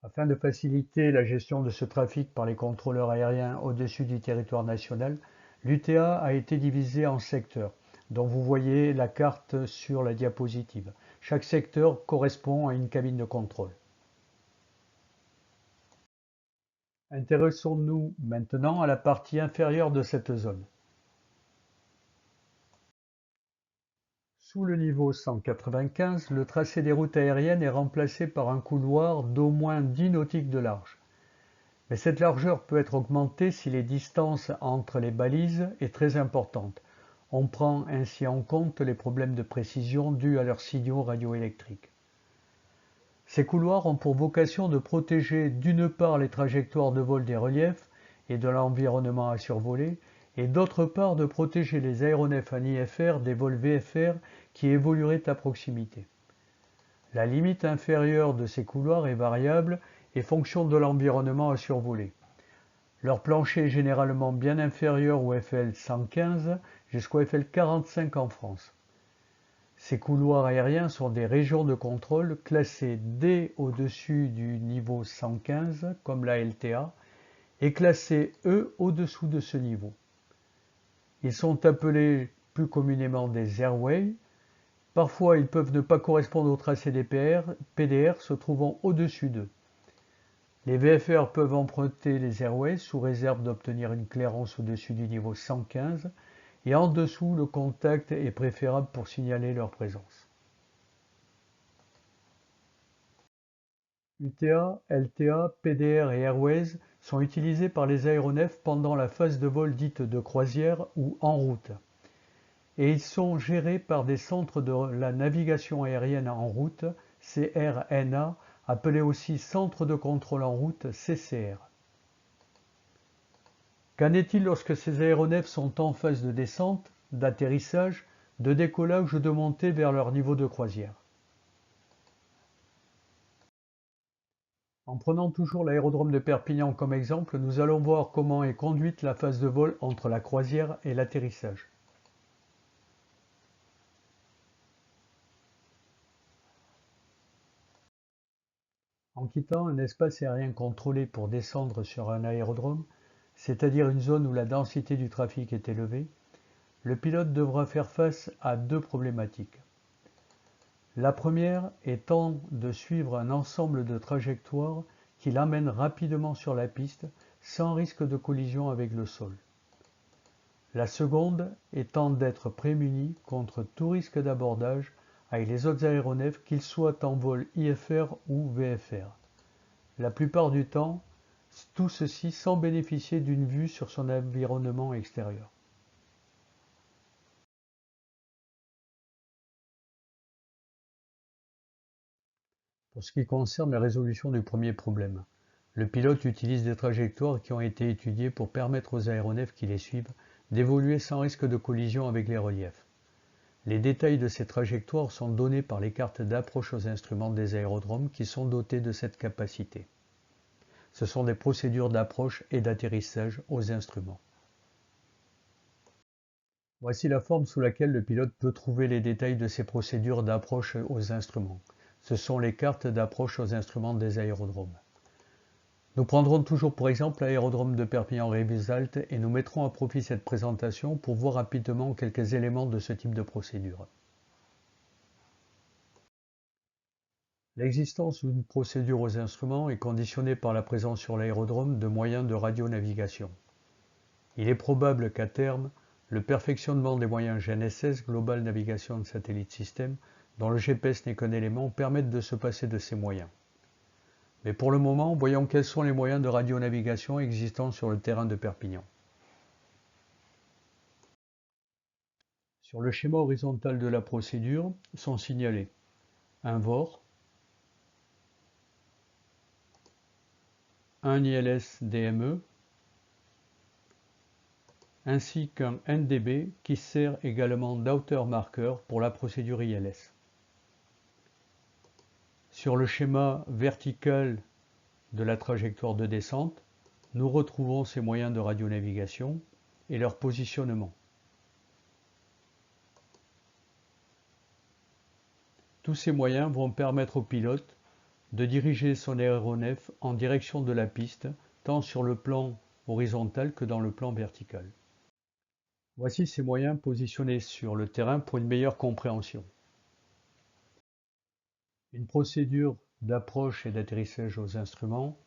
Afin de faciliter la gestion de ce trafic par les contrôleurs aériens au-dessus du territoire national, l'UTA a été divisée en secteurs, dont vous voyez la carte sur la diapositive. Chaque secteur correspond à une cabine de contrôle. Intéressons-nous maintenant à la partie inférieure de cette zone. Sous le niveau 195, le tracé des routes aériennes est remplacé par un couloir d'au moins 10 nautiques de large. Mais cette largeur peut être augmentée si les distances entre les balises est très importante. On prend ainsi en compte les problèmes de précision dus à leurs signaux radioélectriques. Ces couloirs ont pour vocation de protéger d'une part les trajectoires de vol des reliefs et de l'environnement à survoler, et d'autre part de protéger les aéronefs en IFR des vols VFR qui évolueraient à proximité. La limite inférieure de ces couloirs est variable et fonction de l'environnement à survoler. Leur plancher est généralement bien inférieur au FL 115 jusqu'au FL 45 en France. Ces couloirs aériens sont des régions de contrôle classées D au-dessus du niveau 115 comme la LTA et classées E au-dessous de ce niveau. Ils sont appelés plus communément des airways. Parfois, ils peuvent ne pas correspondre au tracé des PDR se trouvant au-dessus d'eux. Les VFR peuvent emprunter les airways sous réserve d'obtenir une clairance au-dessus du niveau 115 et en dessous, le contact est préférable pour signaler leur présence. UTA, LTA, PDR et Airways sont utilisés par les aéronefs pendant la phase de vol dite de croisière ou en route. Et ils sont gérés par des centres de la navigation aérienne en route, CRNA, appelés aussi centres de contrôle en route, CCR. Qu'en est-il lorsque ces aéronefs sont en phase de descente, d'atterrissage, de décollage ou de montée vers leur niveau de croisière? En prenant toujours l'aérodrome de Perpignan comme exemple, nous allons voir comment est conduite la phase de vol entre la croisière et l'atterrissage. En quittant un espace aérien contrôlé pour descendre sur un aérodrome, c'est-à-dire une zone où la densité du trafic est élevée, le pilote devra faire face à deux problématiques. La première étant de suivre un ensemble de trajectoires qui l'amènent rapidement sur la piste sans risque de collision avec le sol. La seconde étant d'être prémuni contre tout risque d'abordage avec les autres aéronefs, qu'ils soient en vol IFR ou VFR. La plupart du temps, tout ceci sans bénéficier d'une vue sur son environnement extérieur. Pour ce qui concerne la résolution du premier problème, le pilote utilise des trajectoires qui ont été étudiées pour permettre aux aéronefs qui les suivent d'évoluer sans risque de collision avec les reliefs. Les détails de ces trajectoires sont donnés par les cartes d'approche aux instruments des aérodromes qui sont dotés de cette capacité. Ce sont des procédures d'approche et d'atterrissage aux instruments. Voici la forme sous laquelle le pilote peut trouver les détails de ces procédures d'approche aux instruments. Ce sont les cartes d'approche aux instruments des aérodromes. Nous prendrons toujours pour exemple l'aérodrome de Perpignan-Rivesaltes et nous mettrons à profit cette présentation pour voir rapidement quelques éléments de ce type de procédure. L'existence d'une procédure aux instruments est conditionnée par la présence sur l'aérodrome de moyens de radionavigation. Il est probable qu'à terme, le perfectionnement des moyens GNSS, Global Navigation Satellite System, dont le GPS n'est qu'un élément, permette de se passer de ces moyens. Mais pour le moment, voyons quels sont les moyens de radionavigation existants sur le terrain de Perpignan. Sur le schéma horizontal de la procédure sont signalés un VOR, un ILS DME, ainsi qu'un NDB qui sert également d'outer marker pour la procédure ILS. Sur le schéma vertical de la trajectoire de descente, nous retrouvons ces moyens de radionavigation et leur positionnement. Tous ces moyens vont permettre au pilote de diriger son aéronef en direction de la piste, tant sur le plan horizontal que dans le plan vertical. Voici ces moyens positionnés sur le terrain pour une meilleure compréhension. Une procédure d'approche et d'atterrissage aux instruments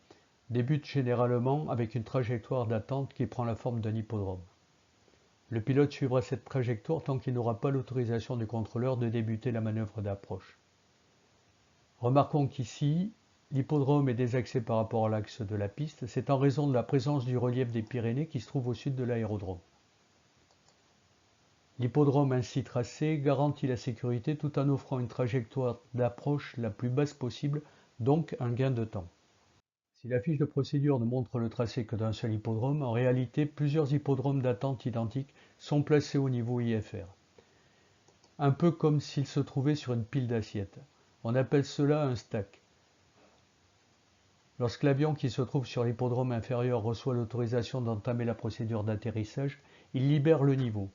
débute généralement avec une trajectoire d'attente qui prend la forme d'un hippodrome. Le pilote suivra cette trajectoire tant qu'il n'aura pas l'autorisation du contrôleur de débuter la manœuvre d'approche. Remarquons qu'ici, l'hippodrome est désaxé par rapport à l'axe de la piste, c'est en raison de la présence du relief des Pyrénées qui se trouve au sud de l'aérodrome. L'hippodrome ainsi tracé garantit la sécurité tout en offrant une trajectoire d'approche la plus basse possible, donc un gain de temps. Si la fiche de procédure ne montre le tracé que d'un seul hippodrome, en réalité plusieurs hippodromes d'attente identiques sont placés au niveau IFR. Un peu comme s'ils se trouvaient sur une pile d'assiettes. On appelle cela un stack. Lorsque l'avion qui se trouve sur l'hippodrome inférieur reçoit l'autorisation d'entamer la procédure d'atterrissage, il libère le niveau.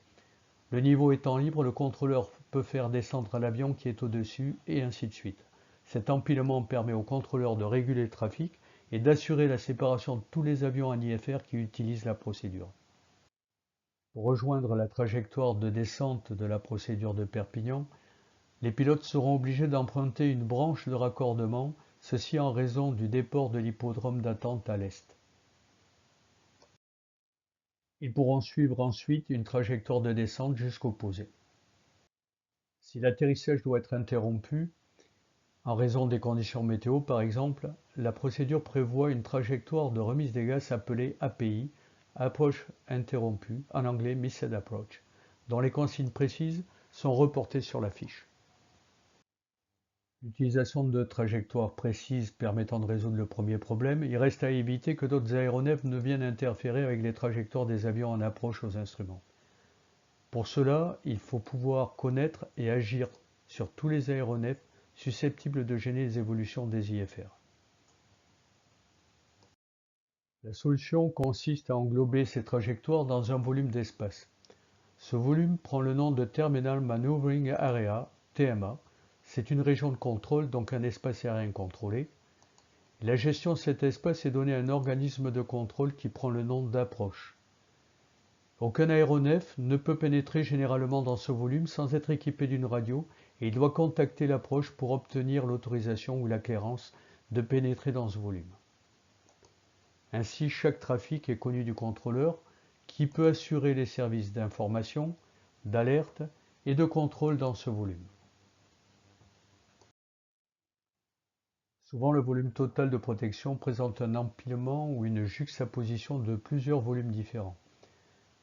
Le niveau étant libre, le contrôleur peut faire descendre l'avion qui est au-dessus, et ainsi de suite. Cet empilement permet au contrôleur de réguler le trafic et d'assurer la séparation de tous les avions en IFR qui utilisent la procédure. Pour rejoindre la trajectoire de descente de la procédure de Perpignan, les pilotes seront obligés d'emprunter une branche de raccordement, ceci en raison du déport de l'hippodrome d'attente à l'est. Ils pourront suivre ensuite une trajectoire de descente jusqu'au posé. Si l'atterrissage doit être interrompu, en raison des conditions météo par exemple, la procédure prévoit une trajectoire de remise des gaz appelée API, Approach Interrompue, en anglais Missed Approach, dont les consignes précises sont reportées sur la fiche. L'utilisation de trajectoires précises permettant de résoudre le premier problème, il reste à éviter que d'autres aéronefs ne viennent interférer avec les trajectoires des avions en approche aux instruments. Pour cela, il faut pouvoir connaître et agir sur tous les aéronefs susceptibles de gêner les évolutions des IFR. La solution consiste à englober ces trajectoires dans un volume d'espace. Ce volume prend le nom de Terminal Maneuvering Area, TMA. C'est une région de contrôle, donc un espace aérien contrôlé. La gestion de cet espace est donnée à un organisme de contrôle qui prend le nom d'approche. Aucun aéronef ne peut pénétrer généralement dans ce volume sans être équipé d'une radio et il doit contacter l'approche pour obtenir l'autorisation ou la clairance de pénétrer dans ce volume. Ainsi, chaque trafic est connu du contrôleur qui peut assurer les services d'information, d'alerte et de contrôle dans ce volume. Souvent, le volume total de protection présente un empilement ou une juxtaposition de plusieurs volumes différents.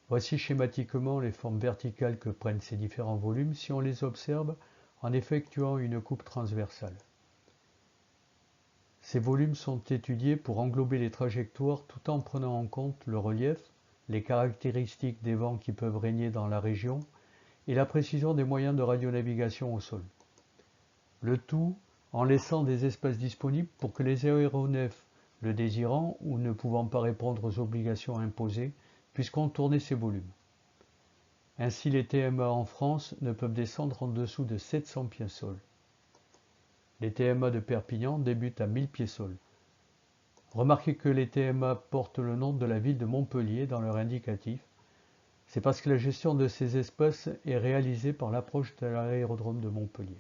Voici schématiquement les formes verticales que prennent ces différents volumes si on les observe en effectuant une coupe transversale. Ces volumes sont étudiés pour englober les trajectoires tout en prenant en compte le relief, les caractéristiques des vents qui peuvent régner dans la région et la précision des moyens de radionavigation au sol. Le tout en laissant des espaces disponibles pour que les aéronefs le désirant ou ne pouvant pas répondre aux obligations imposées puissent contourner ces volumes. Ainsi, les TMA en France ne peuvent descendre en dessous de 700 pieds sol. Les TMA de Perpignan débutent à 1000 pieds sol. Remarquez que les TMA portent le nom de la ville de Montpellier dans leur indicatif. C'est parce que la gestion de ces espaces est réalisée par l'approche de l'aérodrome de Montpellier.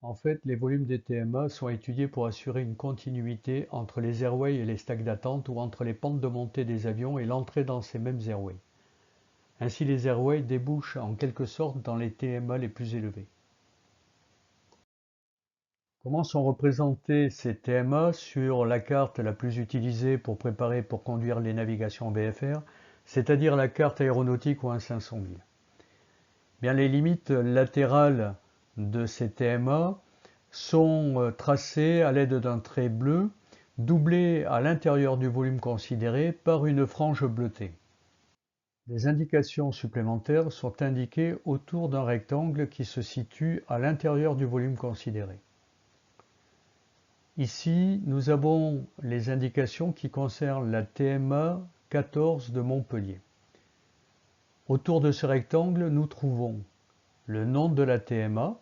En fait, les volumes des TMA sont étudiés pour assurer une continuité entre les airways et les stacks d'attente ou entre les pentes de montée des avions et l'entrée dans ces mêmes airways. Ainsi, les airways débouchent en quelque sorte dans les TMA les plus élevés. Comment sont représentés ces TMA sur la carte la plus utilisée pour préparer et pour conduire les navigations VFR, c'est-à-dire la carte aéronautique OIN 500 000? Bien, les limites latérales de ces TMA sont tracées à l'aide d'un trait bleu doublé à l'intérieur du volume considéré par une frange bleutée. Des indications supplémentaires sont indiquées autour d'un rectangle qui se situe à l'intérieur du volume considéré. Ici, nous avons les indications qui concernent la TMA 14 de Montpellier. Autour de ce rectangle, nous trouvons le nom de la TMA.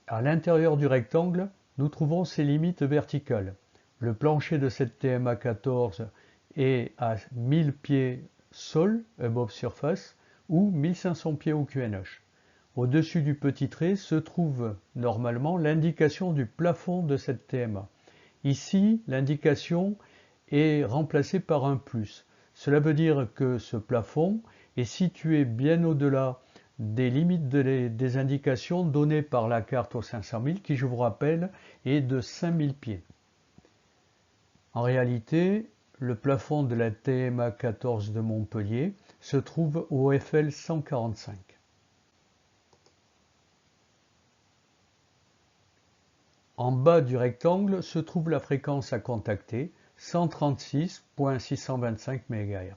À l'intérieur du rectangle, nous trouvons ses limites verticales. Le plancher de cette TMA 14 est à 1000 pieds sol, above surface, ou 1500 pieds au QNH. Au-dessus du petit trait se trouve normalement l'indication du plafond de cette TMA. Ici, l'indication est remplacée par un plus. Cela veut dire que ce plafond est situé bien au-delà des limites des indications données par la carte au 500 000 qui, je vous rappelle, est de 5000 pieds. En réalité, le plafond de la TMA 14 de Montpellier se trouve au FL 145. En bas du rectangle se trouve la fréquence à contacter, 136.625 MHz.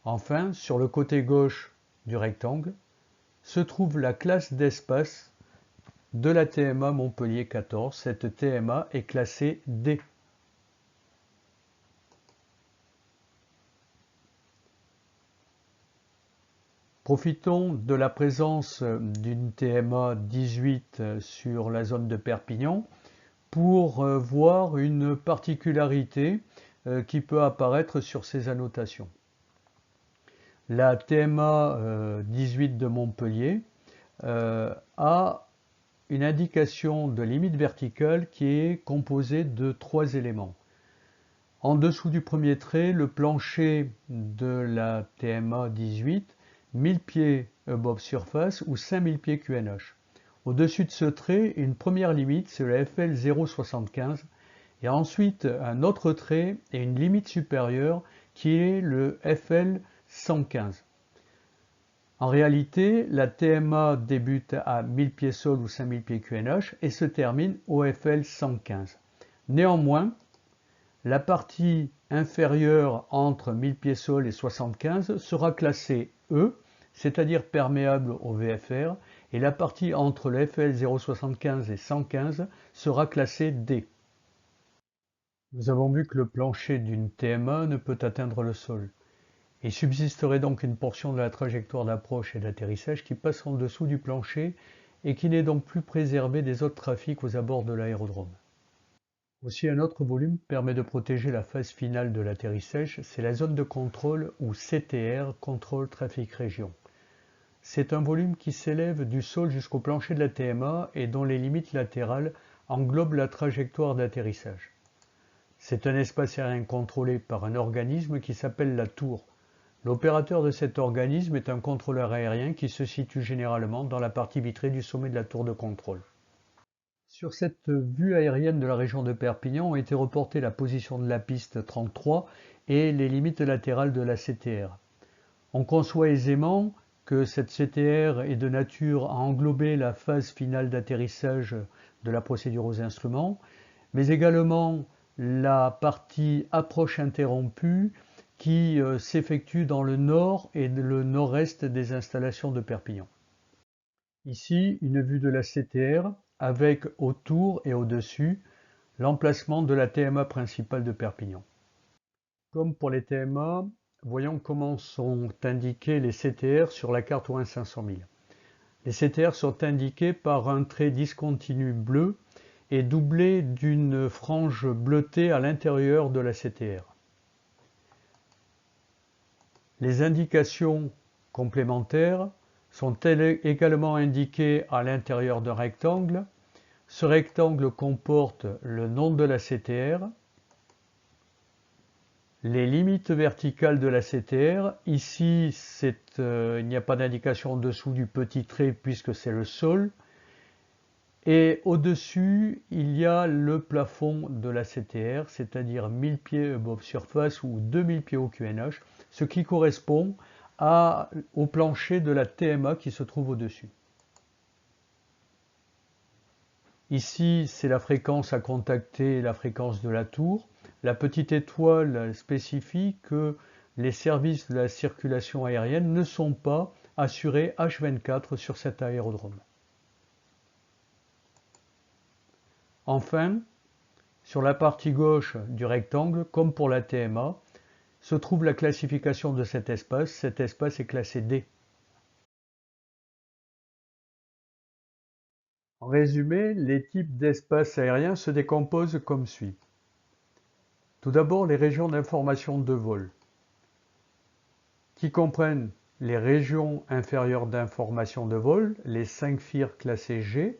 Enfin, sur le côté gauche du rectangle, se trouve la classe d'espace de la TMA Montpellier 14. Cette TMA est classée D. Profitons de la présence d'une TMA 18 sur la zone de Perpignan pour voir une particularité qui peut apparaître sur ces annotations. La TMA 18 de Montpellier a une indication de limite verticale qui est composée de 3 éléments. En dessous du premier trait, le plancher de la TMA 18, 1000 pieds above surface ou 5000 pieds QNH. Au-dessus de ce trait, une première limite, c'est le FL 0,75, et ensuite un autre trait et une limite supérieure qui est le FL 115. En réalité, la TMA débute à 1000 pieds sol ou 5000 pieds QNH et se termine au FL 115. Néanmoins, la partie inférieure entre 1000 pieds sol et 75 sera classée E, c'est-à-dire perméable au VFR, et la partie entre le FL 0,75 et 115 sera classée D. Nous avons vu que le plancher d'une TMA ne peut atteindre le sol. Il subsisterait donc une portion de la trajectoire d'approche et d'atterrissage qui passe en dessous du plancher et qui n'est donc plus préservée des autres trafics aux abords de l'aérodrome. Aussi, un autre volume permet de protéger la phase finale de l'atterrissage, c'est la zone de contrôle ou CTR, Control Traffic Region. C'est un volume qui s'élève du sol jusqu'au plancher de la TMA et dont les limites latérales englobent la trajectoire d'atterrissage. C'est un espace aérien contrôlé par un organisme qui s'appelle la tour. L'opérateur de cet organisme est un contrôleur aérien qui se situe généralement dans la partie vitrée du sommet de la tour de contrôle. Sur cette vue aérienne de la région de Perpignan ont été reportées la position de la piste 33 et les limites latérales de la CTR. On conçoit aisément que cette CTR est de nature à englober la phase finale d'atterrissage de la procédure aux instruments, mais également la partie approche interrompue qui s'effectue dans le nord et le nord-est des installations de Perpignan. Ici, une vue de la CTR avec autour et au-dessus l'emplacement de la TMA principale de Perpignan. Comme pour les TMA, voyons comment sont indiqués les CTR sur la carte OIN 500 000. Les CTR sont indiqués par un trait discontinu bleu et doublé d'une frange bleutée à l'intérieur de la CTR. Les indications complémentaires sont également indiquées à l'intérieur d'un rectangle. Ce rectangle comporte le nom de la CTR, les limites verticales de la CTR. Ici, il n'y a pas d'indication en dessous du petit trait puisque c'est le sol. Et au-dessus, il y a le plafond de la CTR, c'est-à-dire 1000 pieds above surface ou 2000 pieds au QNH, ce qui correspond au plancher de la TMA qui se trouve au-dessus. Ici, c'est la fréquence à contacter, la fréquence de la tour. La petite étoile spécifie que les services de la circulation aérienne ne sont pas assurés H24 sur cet aérodrome. Enfin, sur la partie gauche du rectangle, comme pour la TMA, se trouve la classification de cet espace. Cet espace est classé D. En résumé, les types d'espaces aériens se décomposent comme suit. Tout d'abord, les régions d'information de vol, qui comprennent les régions inférieures d'information de vol, les 5 FIR classés G,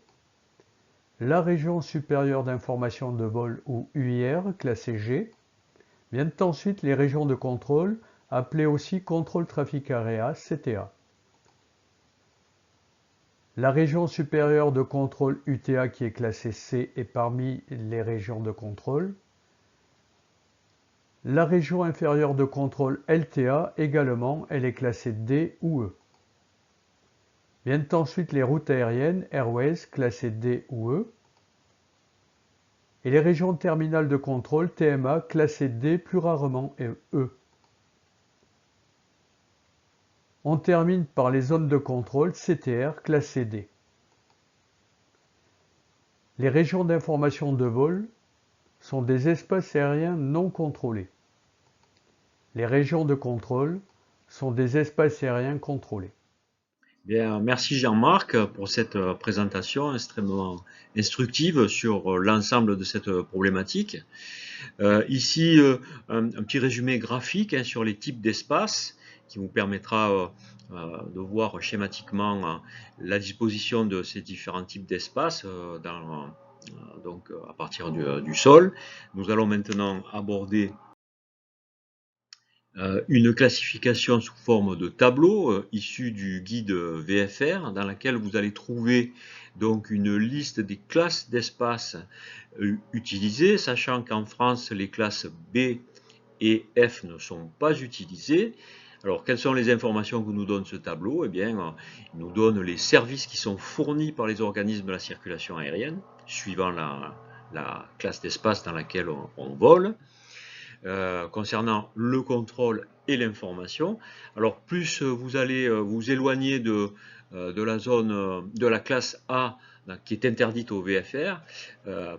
la région supérieure d'information de vol ou UIR classée G. Viennent ensuite les régions de contrôle, appelées aussi contrôle trafic area, CTA. La région supérieure de contrôle UTA qui est classée C est parmi les régions de contrôle. La région inférieure de contrôle LTA également, elle est classée D ou E. Viennent ensuite les routes aériennes, Airways, classées D ou E. Et les régions terminales de contrôle, TMA, classées D, plus rarement E. On termine par les zones de contrôle, CTR, classées D. Les régions d'information de vol sont des espaces aériens non contrôlés. Les régions de contrôle sont des espaces aériens contrôlés. Bien, merci Jean-Marc pour cette présentation extrêmement instructive sur l'ensemble de cette problématique. Ici, un petit résumé graphique sur les types d'espaces qui vous permettra de voir schématiquement la disposition de ces différents types d'espaces donc à partir du sol. Nous allons maintenant aborder une classification sous forme de tableau issu du guide VFR dans laquelle vous allez trouver donc une liste des classes d'espace utilisées, sachant qu'en France les classes B et F ne sont pas utilisées. Alors quelles sont les informations que nous donne ce tableau? Eh bien, il nous donne les services qui sont fournis par les organismes de la circulation aérienne, suivant la classe d'espace dans laquelle on vole. Concernant le contrôle et l'information. Alors plus vous allez vous éloigner de la zone de la classe A qui est interdite au VFR,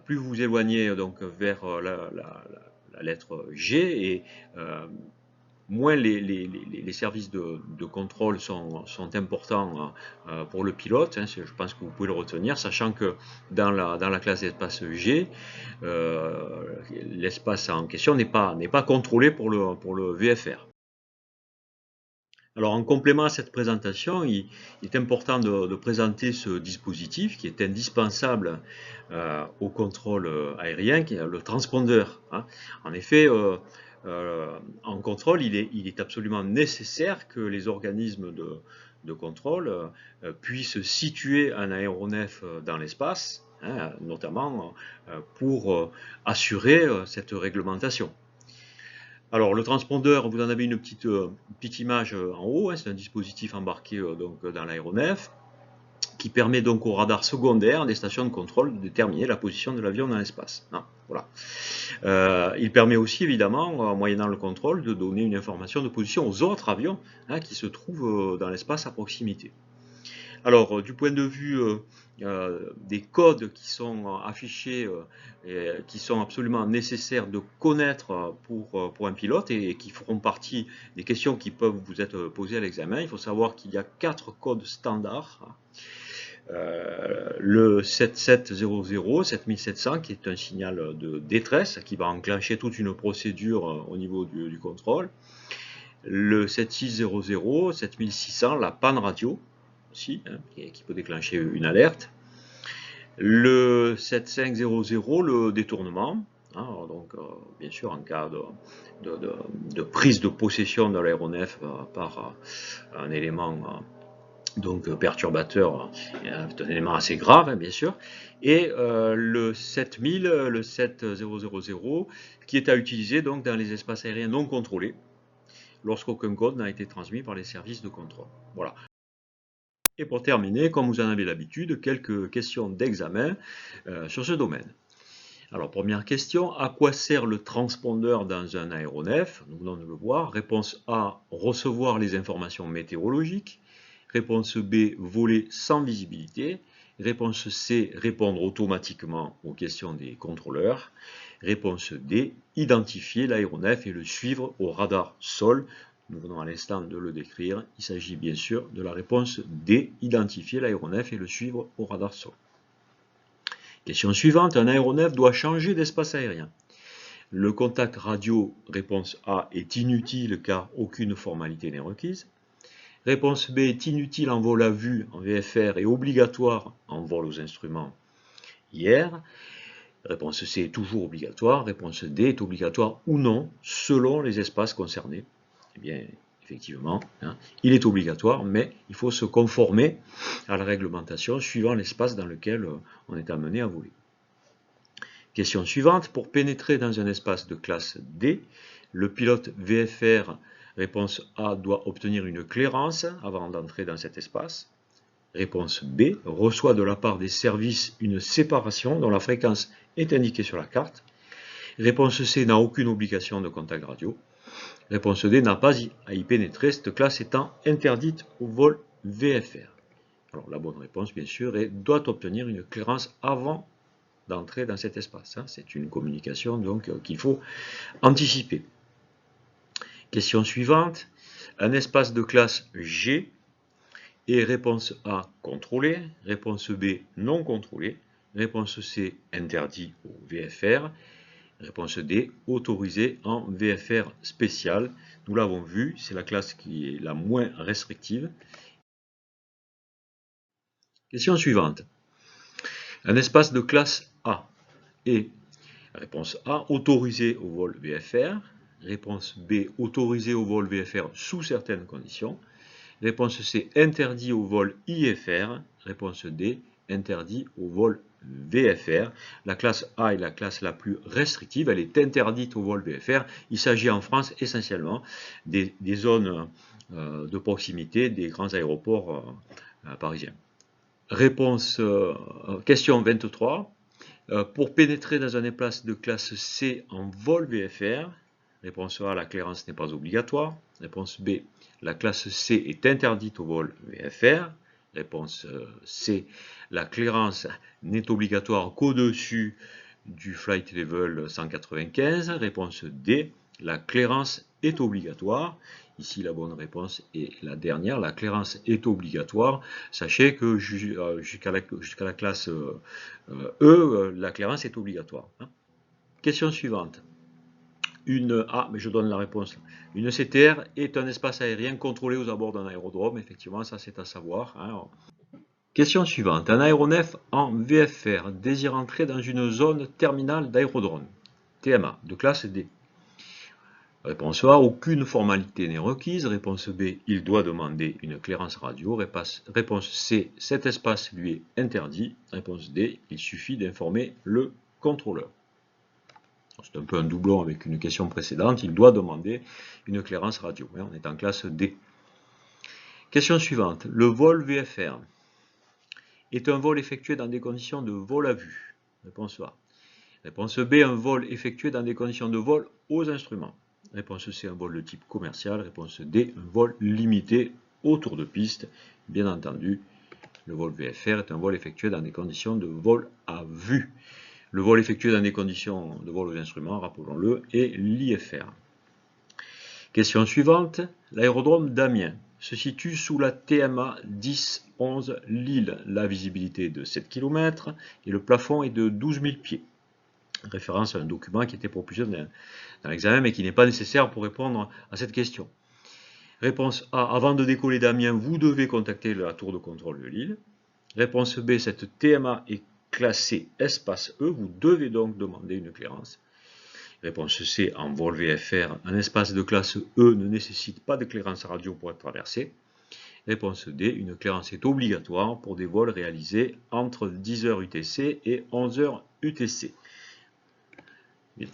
plus vous vous éloignez donc vers la lettre G et moins les services de contrôle sont importants pour le pilote, hein, je pense que vous pouvez le retenir, sachant que dans la classe d'espace G, l'espace en question n'est pas contrôlé pour le VFR. Alors, en complément à cette présentation, il est important de présenter ce dispositif qui est indispensable au contrôle aérien, qui est le transpondeur, hein. En effet, en contrôle, il est absolument nécessaire que les organismes de contrôle puissent situer un aéronef dans l'espace, hein, notamment pour assurer cette réglementation. Alors, le transpondeur, vous en avez une petite image en haut, hein, c'est un dispositif embarqué donc, dans l'aéronef qui permet donc au radar secondaire des stations de contrôle de déterminer la position de l'avion dans l'espace. Hein, voilà. Il permet aussi, évidemment, moyennant le contrôle, de donner une information de position aux autres avions hein, qui se trouvent dans l'espace à proximité. Alors, du point de vue des codes qui sont affichés et qui sont absolument nécessaires de connaître pour un pilote et qui feront partie des questions qui peuvent vous être posées à l'examen, il faut savoir qu'il y a 4 codes standards. Le 7700, 7700 qui est un signal de détresse qui va enclencher toute une procédure au niveau du contrôle. Le 7600, 7600, la panne radio aussi, hein, qui peut déclencher une alerte. Le 7500, le détournement, hein, donc bien sûr en cas de prise de possession de l'aéronef par un élément donc perturbateur, un élément assez grave, hein, bien sûr, et le 7000, le 7000, qui est à utiliser donc dans les espaces aériens non contrôlés, lorsqu'aucun code n'a été transmis par les services de contrôle. Voilà. Et pour terminer, comme vous en avez l'habitude, quelques questions d'examen sur ce domaine. Alors, première question, à quoi sert le transpondeur dans un aéronef? Nous venons de le voir. Réponse A, recevoir les informations météorologiques. Réponse B, voler sans visibilité. Réponse C, répondre automatiquement aux questions des contrôleurs. Réponse D, identifier l'aéronef et le suivre au radar sol. Nous venons à l'instant de le décrire. Il s'agit bien sûr de la réponse D, identifier l'aéronef et le suivre au radar sol. Question suivante, un aéronef doit changer d'espace aérien. Le contact radio, réponse A, est inutile car aucune formalité n'est requise. Réponse B est inutile en vol à vue, en VFR, et obligatoire en vol aux instruments IR. Réponse C est toujours obligatoire. Réponse D est obligatoire ou non, selon les espaces concernés. Eh bien, effectivement, hein, il est obligatoire, mais il faut se conformer à la réglementation suivant l'espace dans lequel on est amené à voler. Question suivante, pour pénétrer dans un espace de classe D, le pilote VFR, réponse A, doit obtenir une clairance avant d'entrer dans cet espace. Réponse B, reçoit de la part des services une séparation dont la fréquence est indiquée sur la carte. Réponse C, n'a aucune obligation de contact radio. Réponse D, n'a pas à y pénétrer, cette classe étant interdite au vol VFR. Alors la bonne réponse, bien sûr, est doit obtenir une clairance avant d'entrer dans cet espace. C'est une communication donc qu'il faut anticiper. Question suivante. Un espace de classe G est réponse A contrôlé, réponse B non contrôlé, réponse C interdit au VFR, réponse D autorisé en VFR spécial. Nous l'avons vu, c'est la classe qui est la moins restrictive. Question suivante. Un espace de classe A est, réponse A, autorisé au vol VFR, réponse B, autorisé au vol VFR sous certaines conditions, réponse C, interdit au vol IFR, réponse D, interdit au vol VFR. La classe A est la classe la plus restrictive, elle est interdite au vol VFR. Il s'agit en France essentiellement des zones de proximité des grands aéroports parisiens. Réponse, question 23. Pour pénétrer dans un espace de classe C en vol VFR, réponse A, la clairance n'est pas obligatoire. Réponse B, la classe C est interdite au vol VFR. Réponse C, la clairance n'est obligatoire qu'au-dessus du flight level 195. Réponse D, la clairance est obligatoire. Ici, la bonne réponse est la dernière. La clairance est obligatoire. Sachez que jusqu'à la classe E, la clairance est obligatoire. Question suivante. mais je donne la réponse. Une CTR est un espace aérien contrôlé aux abords d'un aérodrome. Effectivement, ça c'est à savoir. Hein. Question suivante. Un aéronef en VFR désire entrer dans une zone terminale d'aérodrome. TMA, de classe D. Réponse A, aucune formalité n'est requise. Réponse B, il doit demander une clairance radio. Réponse C, cet espace lui est interdit. Réponse D, il suffit d'informer le contrôleur. C'est un peu un doublon avec une question précédente. Il doit demander une clairance radio. On est en classe D. Question suivante. Le vol VFR est un vol effectué dans des conditions de vol à vue. Réponse A. Réponse B, un vol effectué dans des conditions de vol aux instruments. Réponse C, un vol de type commercial. Réponse D, un vol limité au tour de piste. Bien entendu, le vol VFR est un vol effectué dans des conditions de vol à vue. Le vol effectué dans des conditions de vol aux instruments, rappelons-le, est l'IFR. Question suivante. L'aérodrome d'Amiens se situe sous la TMA 10-11 Lille. La visibilité est de 7 km et le plafond est de 12 000 pieds. Référence à un document qui était proposé dans l'examen mais qui n'est pas nécessaire pour répondre à cette question. Réponse A. Avant de décoller d'Amiens, vous devez contacter la tour de contrôle de Lille. Réponse B. Cette TMA est classée espace E. Vous devez donc demander une clairance. Réponse C. En vol VFR, un espace de classe E ne nécessite pas de clairance radio pour être traversé. Réponse D. Une clairance est obligatoire pour des vols réalisés entre 10h UTC et 11h UTC.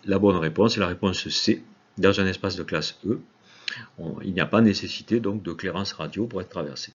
La bonne réponse est la réponse C. Dans un espace de classe E, il n'y a pas nécessité donc de clairance radio pour être traversé.